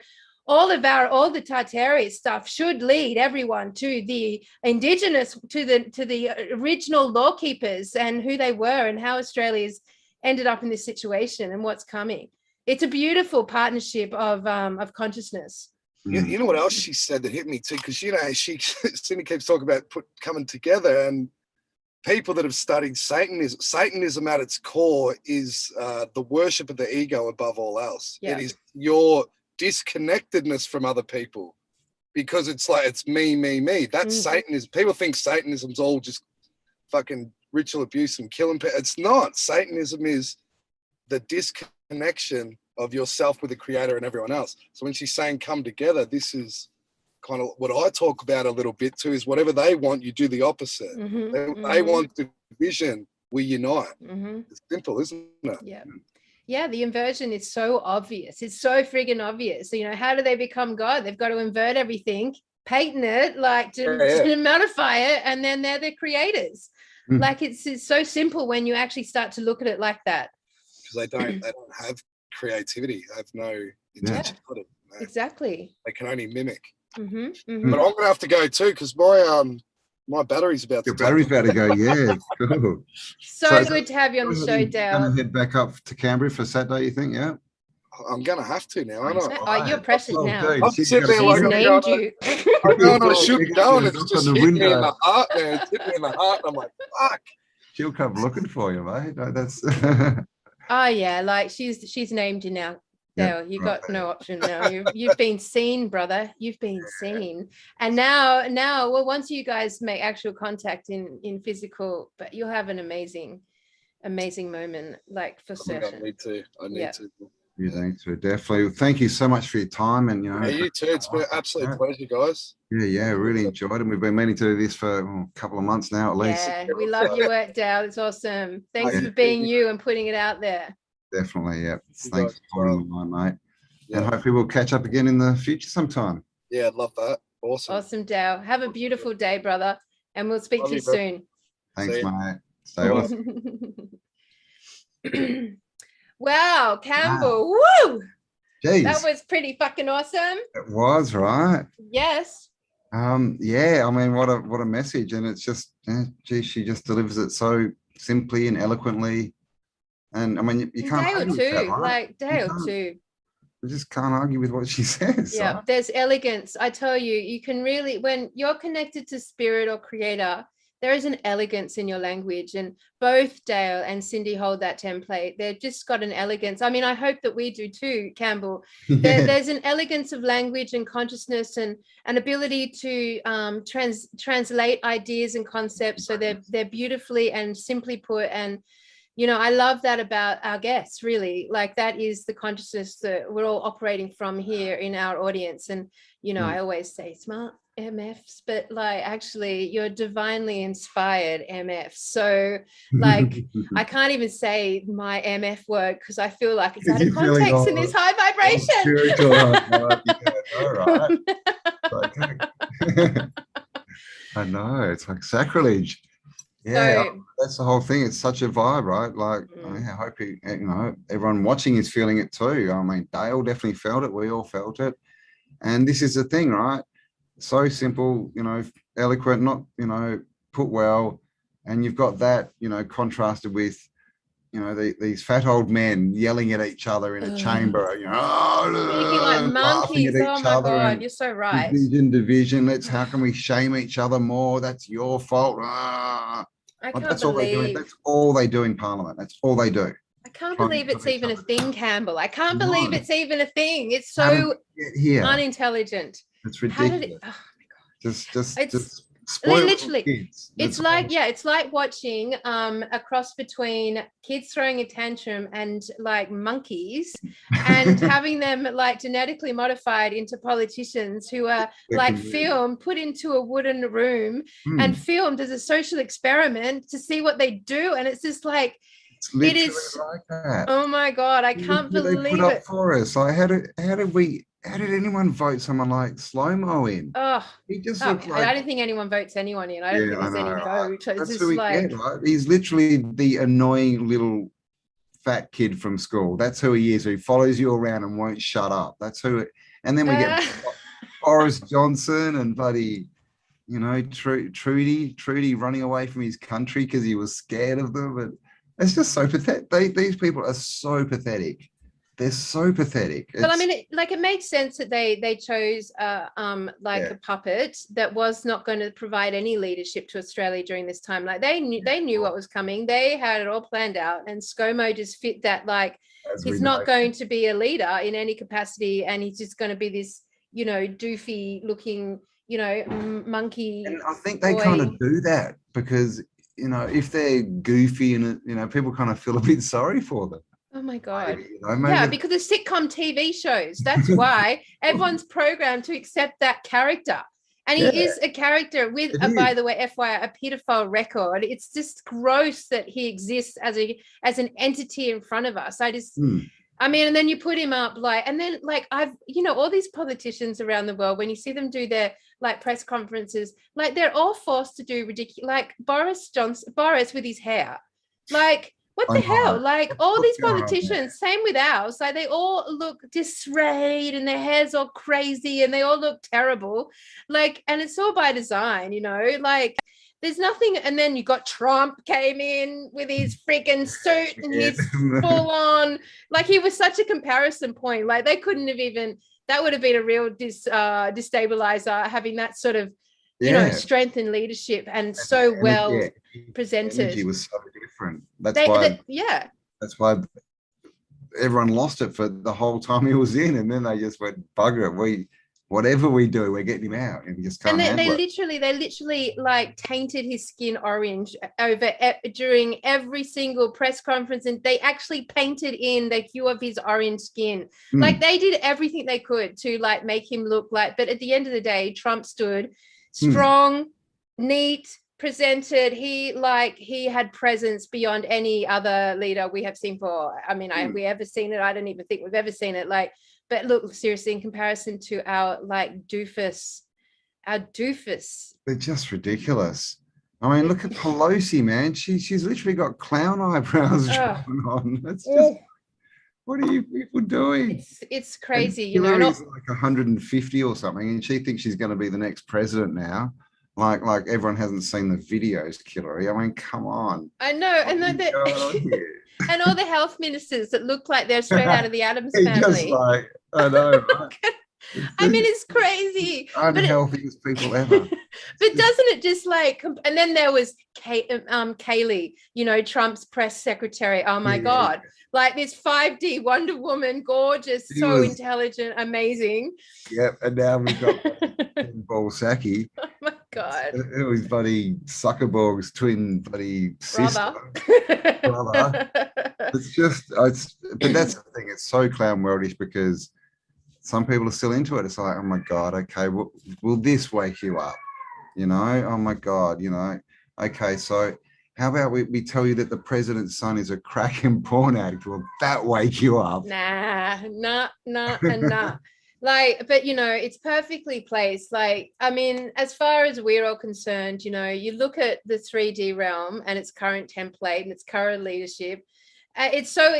all the Tartaria stuff should lead everyone to the indigenous, to the original law keepers and who they were and how Australia's ended up in this situation and what's coming. It's a beautiful partnership of consciousness. You know what else she said that hit me too? Because Cindy keeps talking about coming together, and people that have studied Satanism at its core is the worship of the ego above all else. Yeah. It is your disconnectedness from other people, because it's like, it's me. That's Satanism. People think Satanism's all just fucking ritual abuse and killing people. It's not. Satanism is the disconnection of yourself with the creator and everyone else. So when she's saying come together, this is kind of what I talk about a little bit too, is whatever they want, you do the opposite. They want division, we unite. It's simple, isn't it? Yeah, the inversion is so obvious. It's so friggin' obvious. So, how do they become God? They've got to invert everything, patent it, like to modify it, and then they're the creators. Like, it's so simple when you actually start to look at it like that. Because they don't have creativity. They have no intention. Exactly. They can only mimic. But I'm gonna have to go too, because my battery's about to go. Yeah, cool. So good to have you on the show, Dale. Gonna head back up to Canberra for Saturday, you think? Yeah. I'm gonna have to now. I know. You're precious now. I'm sitting there like named you. I'm going on a shoot going. It's just hitting me in the heart, man. It's hitting me in the heart. I'm like, fuck. She'll come looking for you, mate. No, that's. Oh yeah, like she's named you now. Dale, you got no option now. You've been seen, brother. You've been seen. And now, well, once you guys make actual contact in physical, but you'll have an amazing moment, like, for certain. I need to. Yeah, thanks, definitely. Thank you so much for your time, and you too. It's been an absolute pleasure, guys. Yeah, really enjoyed it. We've been meaning to do this for a couple of months now, at least. Yeah, we love your work, Dale. It's awesome. Thanks for being you and putting it out there. Definitely, yeah. Thanks for calling me, mate. Yeah. And hopefully we'll catch up again in the future sometime. Yeah, I'd love that. Awesome, Dale. Have a beautiful day, brother, and we'll speak to you soon. Thanks, mate. Stay awesome. Wow, Campbell. Wow. Woo! Jeez. That was pretty fucking awesome. It was, right? Yes. Yeah, I mean, what a message. And it's just, she just delivers it so simply and eloquently. And I mean, you can't Dale argue too, with that, right? like Dale too. You just can't argue with what she says. Yeah, right? There's elegance. I tell you, you can really, when you're connected to spirit or creator, there is an elegance in your language, and both Dale and Cindy hold that template. They've just got an elegance. I mean, I hope that we do too, Campbell. There's an elegance of language and consciousness, and an ability to translate ideas and concepts, so they're beautifully and simply put. And I love that about our guests, really. Like, that is the consciousness that we're all operating from here in our audience. And I always say smart MFs, but like, actually you're divinely inspired MFs. So like, I can't even say my MF word, because I feel like it's out of context in this high vibration. I know, it's like sacrilege. Yeah, so, that's the whole thing. It's such a vibe, right? Like, I hope everyone watching is feeling it too. I mean, Dale definitely felt it. We all felt it. And this is the thing, right? So simple, eloquent, not, put well. And you've got that, contrasted with, these fat old men yelling at each other in a chamber, speaking like monkeys. Oh my God, you're so right. Division. How can we shame each other more? That's your fault. That's all they do. That's all they do in Parliament. That's all they do. I can't believe it's even a thing, Campbell. I can't believe it's even a thing. It's so unintelligent. It's ridiculous. Oh my God. Just Literally, it's like, yeah, it's like watching a cross between kids throwing a tantrum and like monkeys, and having them like genetically modified into politicians who are like put into a wooden room and filmed as a social experiment to see what they do. And it's just like, it is like that. Oh my God, I can't believe they put up it. For us. Like, how did anyone vote someone like Slow-Mo in? Oh, he just looked like, I don't think anyone votes anyone in. I don't think there's any vote. That's it's who we like, get, right? He's literally the annoying little fat kid from school. That's who he is. He follows you around and won't shut up. That's who. And then we get Boris Johnson and bloody, you know, Trudy running away from his country because he was scared of them. And it's just so pathetic. These people are so pathetic. They're so pathetic. Well, I mean, it makes sense that they chose a puppet that was not going to provide any leadership to Australia during this time. Like they knew what was coming. They had it all planned out, and ScoMo just fit that. Like, he's not going to be a leader in any capacity, and he's just going to be this, you know, doofy looking, you know, monkey. And I think they kind of do that because, you know, if they're goofy and, you know, people kind of feel a bit sorry for them. Oh my God. Maybe, you know, yeah, because of sitcom TV shows. That's why everyone's programmed to accept that character. And he is a character with, by the way, FYI, a pedophile record. It's just gross that he exists as an entity in front of us. I mean, and then you put him up and then all these politicians around the world, when you see them do their like press conferences, like they're all forced to do ridiculous, like Boris with his hair, like, what the hell? Like all these politicians, same with ours, like they all look disarrayed and their hair's all crazy and they all look terrible. Like, and it's all by design, you know, like there's nothing. And then you got Trump came in with his freaking suit and his full on, like he was such a comparison point. Like they couldn't have even, that would have been a real destabilizer, having that sort of, you know, strength and leadership and so well presented. Energy was so different. That's why everyone lost it for the whole time he was in, and then they just went, bugger it, whatever we do, we're getting him out, and he just can't. And they literally like tainted his skin orange during every single press conference, and they actually painted in the hue of his orange skin. Like they did everything they could to like make him look like. But at the end of the day, Trump stood strong, neat, presented. He had presence beyond any other leader we have seen have we ever seen it? I don't even think we've ever seen it. Like, but look, seriously, in comparison to our doofus. They're just ridiculous. I mean, look at Pelosi, man. She's literally got clown eyebrows drawn on. That's just, what are you people doing? It's crazy, you know. Hillary's like 150 or something, and she thinks she's going to be the next president now. Like everyone hasn't seen the videos, Hillary. I mean, come on. I know, and and all the health ministers that look like they're straight out of the Addams family. Just like, I know. Right? I mean, it's crazy. Unhealthiest people ever. But doesn't it just like? And then there was Kaylee, you know, Trump's press secretary. Oh my God. Like this 5D Wonder Woman, gorgeous, intelligent, amazing. Yep, and now we've got Balsaki. Oh my God. It was bloody Zuckerberg's twin bloody sister. Brother. But that's the thing, it's so clown worldish because some people are still into it. It's like, oh my God, okay, will this wake you up? You know, oh my God, you know, okay, so how about we tell you that the president's son is a crack and porn addict? Will that wake you up? Nah. Like, but you know, it's perfectly placed. Like, I mean, as far as we're all concerned, you know, you look at the 3D realm and its current template and its current leadership. It's so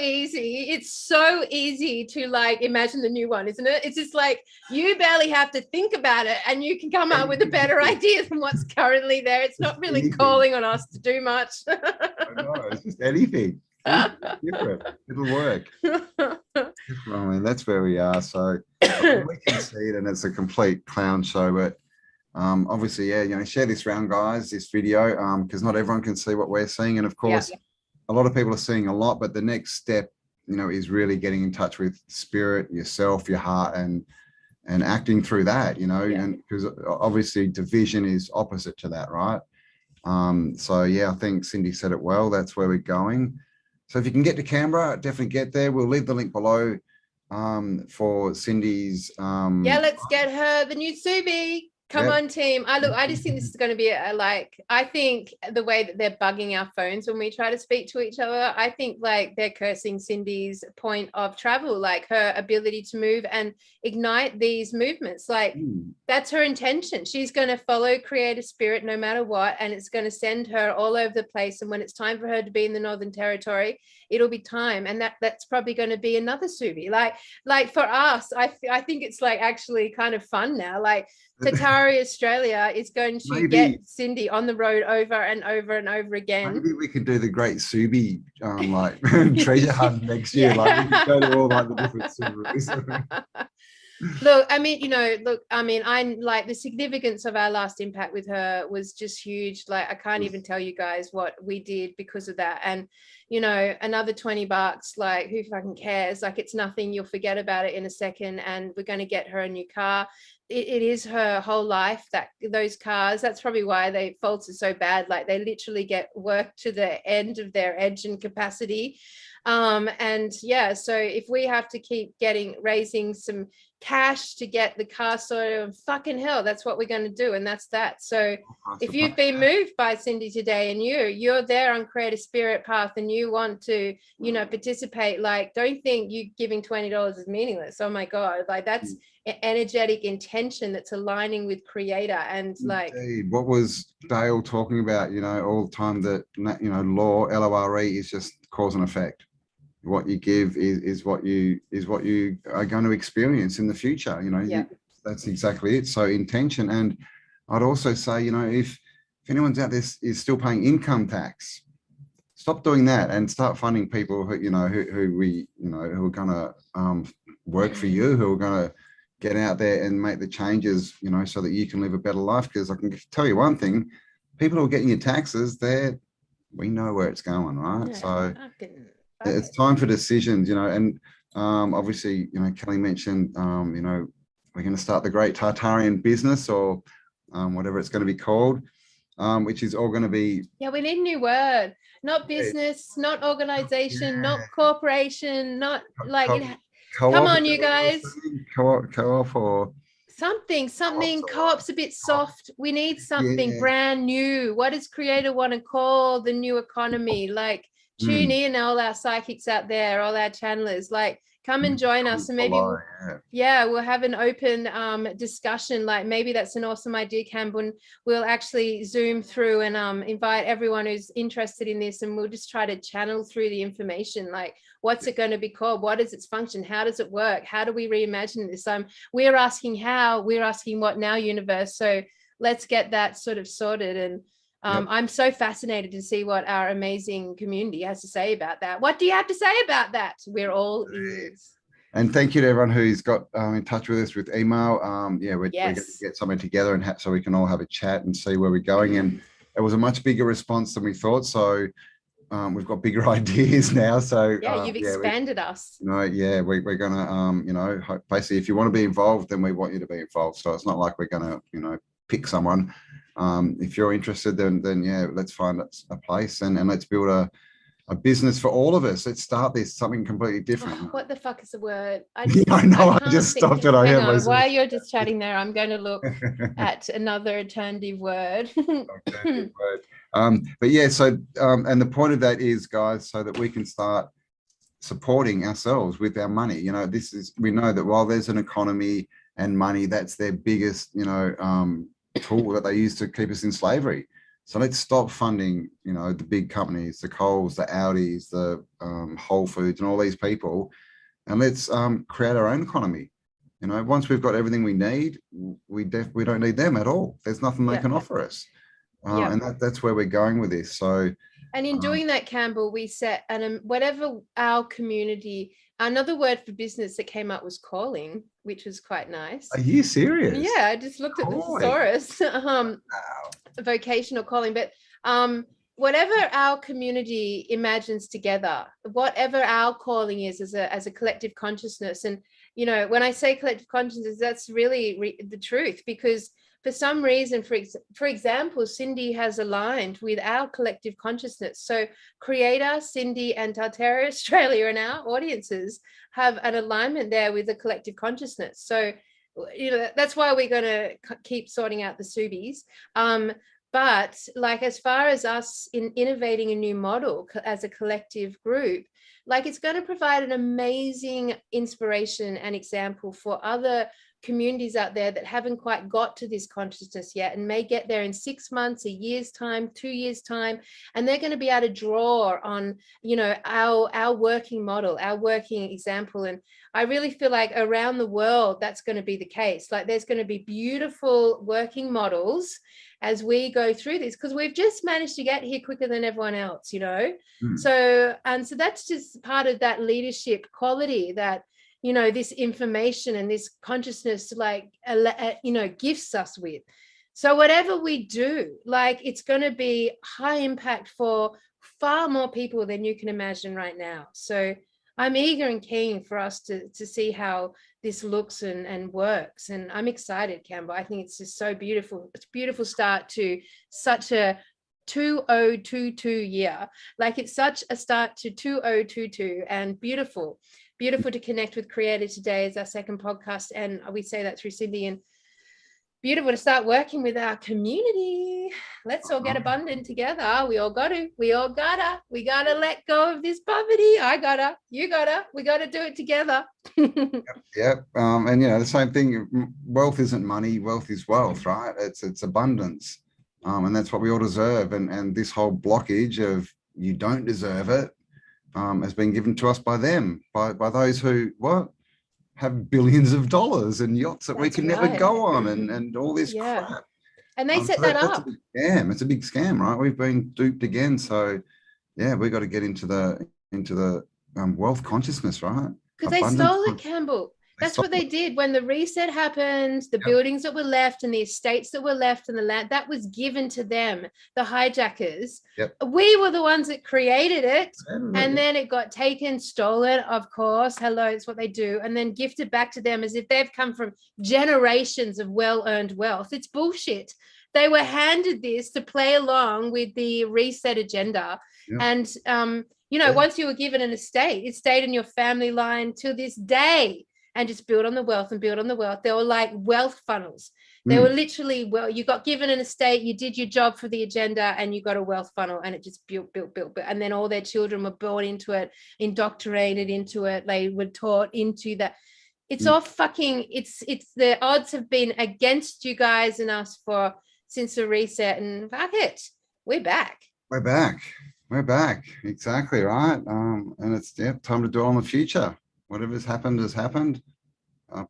easy to like imagine the new one, isn't it? It's just like you barely have to think about it and you can come up with a better idea than what's currently there. It's not really calling on us to do much. I know, it's just anything. Different. It'll work. I mean, that's where we are. So we can see it, and it's a complete clown show. But obviously, you know, share this around, guys, this video, because not everyone can see what we're seeing, and of course. Yeah. A lot of people are seeing a lot, but the next step, you know, is really getting in touch with spirit, yourself, your heart, and and acting through that, you know, and because obviously division is opposite to that, right? So yeah, I think Cindy said it well. That's where we're going. So if you can get to Canberra, definitely get there. We'll leave the link below for Cindy's. Yeah, let's get her the new Subi. Come on, team. I just think this is going to be I think the way that they're bugging our phones when we try to speak to each other, I think like they're cursing Cindy's point of travel, like her ability to move and ignite these movements. Like that's her intention. She's going to follow creator spirit no matter what, and it's going to send her all over the place. And when it's time for her to be in the Northern Territory, it'll be time. And that's probably going to be another Subi. Like for us, I think it's like actually kind of fun now. Like Tartaria Australia is going to get Cindy on the road over and over and over again. Maybe we could do the Great Subi like treasure hunt next year. Like we could go to all like the different Subis. Look, I mean, I like the significance of our last impact with her was just huge. Like I can't even tell you guys what we did because of that. And another $20, like who fucking cares? Like it's nothing. You'll forget about it in a second. And we're going to get her a new car. It is her whole life, that those cars. That's probably why they faulted so bad. Like they literally get worked to the end of their engine capacity. And yeah, so if we have to keep raising some cash to get the car sorted, fucking hell, that's what we're going to do. And that's that. So if you've been moved by Cindy today and you're there on Creative Spirit Path and you want to, participate, like, don't think you giving $20 is meaningless. Oh my God. Like that's energetic intention that's aligning with creator. And like, indeed. What was Dale talking about, all the time, that, law, LORE, is just cause and effect. What you give is what you are going to experience in the future. That's exactly it. So intention. And I'd also say, if anyone's out there is still paying income tax, stop doing that and start funding people who are going to work for you, who are going to get out there and make the changes, so that you can live a better life. Because I can tell you one thing, people who are getting your taxes, we know where it's going, right? So it's time for decisions, and obviously, Kelly mentioned, we're going to start the Great Tartarian Business, or whatever it's going to be called, which is all going to be. Yeah, we need a new word. Not business, not organization, not corporation, not like. Come on, you guys. Co-op or something. Co-op's a bit soft. We need something brand new. What does creator want to call the new economy? Like. Tune in, all our psychics out there, all our channelers, like come and join us, and maybe we'll have an open discussion. Like maybe that's an awesome idea, Campbell. We'll actually zoom through and invite everyone who's interested in this, and we'll just try to channel through the information. Like what's it going to be called? What is its function? How does it work? How do we reimagine this? We're asking how, we're asking what now, universe. So let's get that sort of sorted. And I'm so fascinated to see what our amazing community has to say about that. What do you have to say about that? We're all ears. And thank you to everyone who's got in touch with us with email. We're going to get something together and so we can all have a chat and see where we're going. And it was a much bigger response than we thought. So we've got bigger ideas now. So you've expanded us. We're going to, basically, if you want to be involved, then we want you to be involved. So it's not like we're going to, pick someone. If you're interested, then let's find a place and let's build a business for all of us. Let's start something completely different. What the fuck is the word? I know. I just stopped it. While you're just chatting there, I'm going to look at another alternative word. But yeah, so and the point of that is, guys, so that we can start supporting ourselves with our money. We know that while there's an economy and money, that's their biggest, tool that they use to keep us in slavery. So let's stop funding, the big companies, the Coles, the Audis, the Whole Foods, and all these people, and let's create our own economy. Once we've got everything we need, we don't need them at all. There's nothing they can offer us, and that's where we're going with this. So, and in doing that, Campbell, we set whatever our community. Another word for business that came up was calling, which was quite nice. Are you serious? Yeah, I just looked at the thesaurus, vocational calling. But whatever our community imagines together, whatever our calling is as a collective consciousness. And, you know, when I say collective consciousness, that's really the truth, because for some reason, for example, Cindy has aligned with our collective consciousness. So Creator, Cindy, and Tartaria Australia and our audiences have an alignment there with the collective consciousness. So, you know, that's why we're going to keep sorting out the Subies. But like, as far as us in innovating a new model as a collective group, like, it's going to provide an amazing inspiration and example for other communities out there that haven't quite got to this consciousness yet, and may get there in 6 months, a year's time, 2 years time, and they're going to be able to draw on, you know, our working model, our working example. And I really feel like around the world that's going to be the case. Like, there's going to be beautiful working models as we go through this, because we've just managed to get here quicker than everyone else, you know. So that's just part of that leadership quality that, you know, this information and this consciousness, like, you know, gifts us with. So whatever we do, like, it's going to be high impact for far more people than you can imagine right now. So I'm eager and keen for us to see how this looks and works. And I'm excited, Campbell. I think it's just so beautiful. It's a beautiful start to such a 2022 year. Like, it's such a start to 2022, and beautiful to connect with Creator today as our second podcast. And we say that through Cindy, and beautiful to start working with our community. Let's all get abundant together. We gotta let go of this poverty. You gotta, we gotta do it together. Yep. And, you know, the same thing, wealth isn't money, wealth is wealth, right? It's abundance. And that's what we all deserve. And this whole blockage of you don't deserve it has been given to us by them, by those who have billions of dollars and yachts that we can never go on, and all this crap. And they set that up. It's a big scam, right? We've been duped again. So yeah, we got to get into the wealth consciousness, right? Because they stole it, Campbell. That's what they did when the reset happened. The buildings that were left and the estates that were left and the land that was given to them, the hijackers. We were the ones that created it, and then it got taken, stolen, of course. Hello, it's what they do, and then gifted back to them as if they've come from generations of well-earned wealth. It's bullshit. They were handed this to play along with the reset agenda, and you know, once you were given an estate, it stayed in your family line to this day. And just build on the wealth and build on the wealth. They were like wealth funnels. They were literally, well, you got given an estate, you did your job for the agenda, and you got a wealth funnel, and it just built. And then all their children were born into it, indoctrinated into it. They were taught into that. It's all fucking, it's the odds have been against you guys and us since the reset, and fuck it. We're back. We're back. Exactly right. And it's time to do it on the future. Whatever's happened has happened.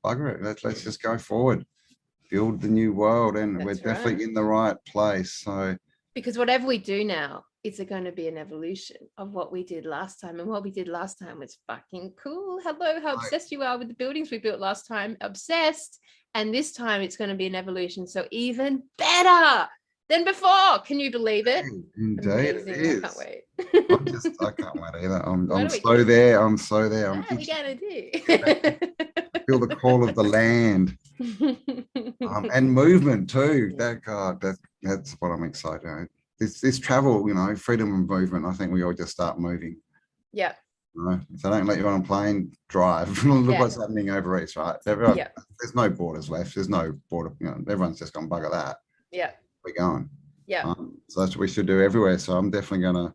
Bugger it. Let's just go forward, build the new world, and we're definitely in the right place. So, because whatever we do now, it's going to be an evolution of what we did last time, and what we did last time was fucking cool. Hello, how obsessed you are with the buildings we built last time. Obsessed, and this time it's going to be an evolution, so even better than before. Can you believe it? Indeed, it is. I can't wait. I can't wait either. I'm so there. I'm so there. What are we gonna do? I feel the call of the land, and movement too. That's what I'm excited about. This travel, you know, freedom of movement. I think we all just start moving. Yeah. Right. If they don't let you on a plane, drive. Look what's happening over east, right? Everyone, there's no borders left. There's no border. You know, everyone's just gone bugger that. Yeah. We're going. Yeah. So that's what we should do everywhere. So I'm definitely going to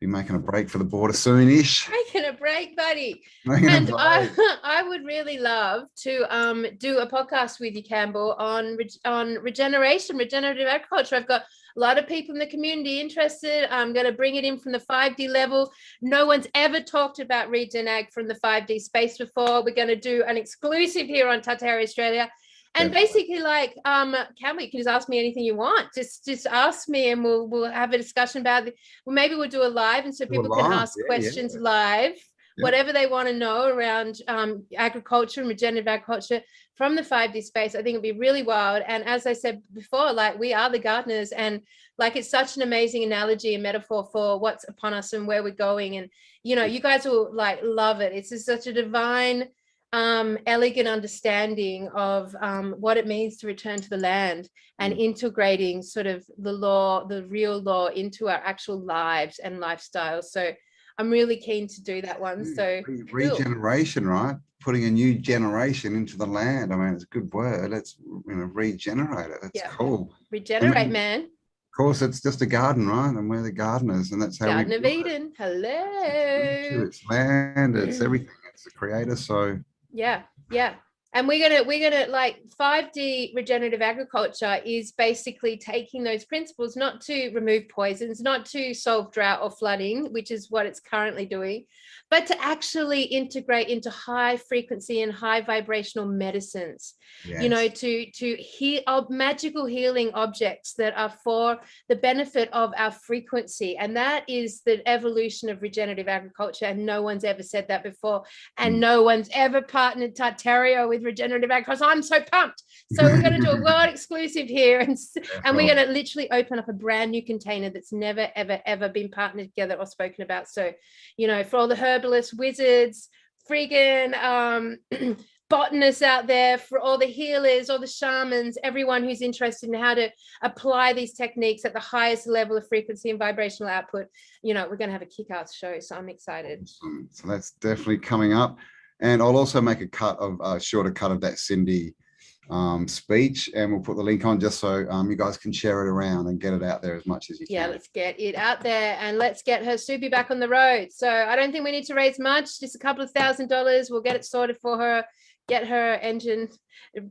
be making a break for the border soonish. Making a break, buddy. And I would really love to do a podcast with you, Campbell, on regenerative agriculture. I've got a lot of people in the community interested. I'm going to bring it in from the 5D level. No one's ever talked about regen ag from the 5D space before. We're going to do an exclusive here on Tartaria Australia. And basically, like, Campbell, you can just ask me anything you want. Just ask me, and we'll have a discussion about it. Well, maybe we'll do a live, and so people can ask questions live whatever they want to know around agriculture and regenerative agriculture from the 5D space. I think it'd be really wild. And as I said before, like, we are the gardeners, and like, it's such an amazing analogy and metaphor for what's upon us and where we're going. And, you know, you guys will like love it. It's just such a divine, elegant understanding of what it means to return to the land and integrating sort of the law, the real law, into our actual lives and lifestyles. So I'm really keen to do that one. So regeneration, right? Putting a new generation into the land. I mean, it's a good word. Let's, you know, regenerate it. That's cool. Regenerate, I mean, man. Of course, it's just a garden, right? And we're the gardeners, and that's how Garden we of Eden. Hello. It's land. It's everything. It's the creator. So yeah. And we're gonna like 5D regenerative agriculture is basically taking those principles, not to remove poisons, not to solve drought or flooding, which is what it's currently doing, but to actually integrate into high frequency and high vibrational medicines. Yes. You know, to heal magical healing objects that are for the benefit of our frequency. And that is the evolution of regenerative agriculture. And no one's ever said that before. And no one's ever partnered Tartaria with regenerative agriculture. I'm so pumped. So we're going to do a world exclusive here, and we're going to literally open up a brand new container that's never, ever, ever been partnered together or spoken about. So, you know, for all the herbalists, wizards, friggin' botanists out there, for all the healers, all the shamans, everyone who's interested in how to apply these techniques at the highest level of frequency and vibrational output, you know, we're going to have a kick-ass show. So I'm excited. So that's definitely coming up. And I'll also make a shorter cut of that Cindy speech, and we'll put the link on just so you guys can share it around and get it out there as much as you can. Yeah, let's get it out there, and let's get her Subi back on the road. So I don't think we need to raise much, just a couple of $1,000. We'll get it sorted for her, get her engine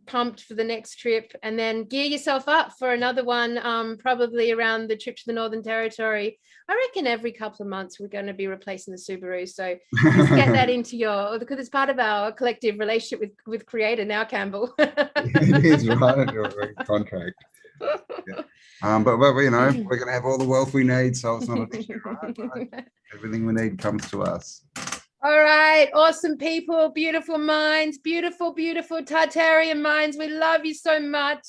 pumped for the next trip, and then gear yourself up for another one, probably around the trip to the Northern Territory. I reckon every couple of months we're going to be replacing the Subaru. So just get that into your, because it's part of our collective relationship with Creator now, Campbell. It is, right? Your contract. Yeah. But you know, we're going to have all the wealth we need, so it's not an issue, right? Everything we need comes to us. All right, awesome people, beautiful minds, beautiful Tartarian minds. We love you so much.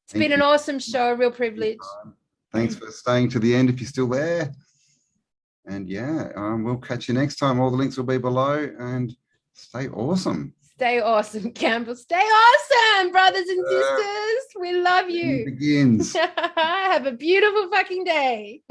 It's been an awesome show, a real privilege. Thanks for staying to the end if you're still there. And yeah, we'll catch you next time. All the links will be below, and stay awesome. Stay awesome, Campbell. Stay awesome, brothers and sisters. We love you. It begins. Have a beautiful fucking day.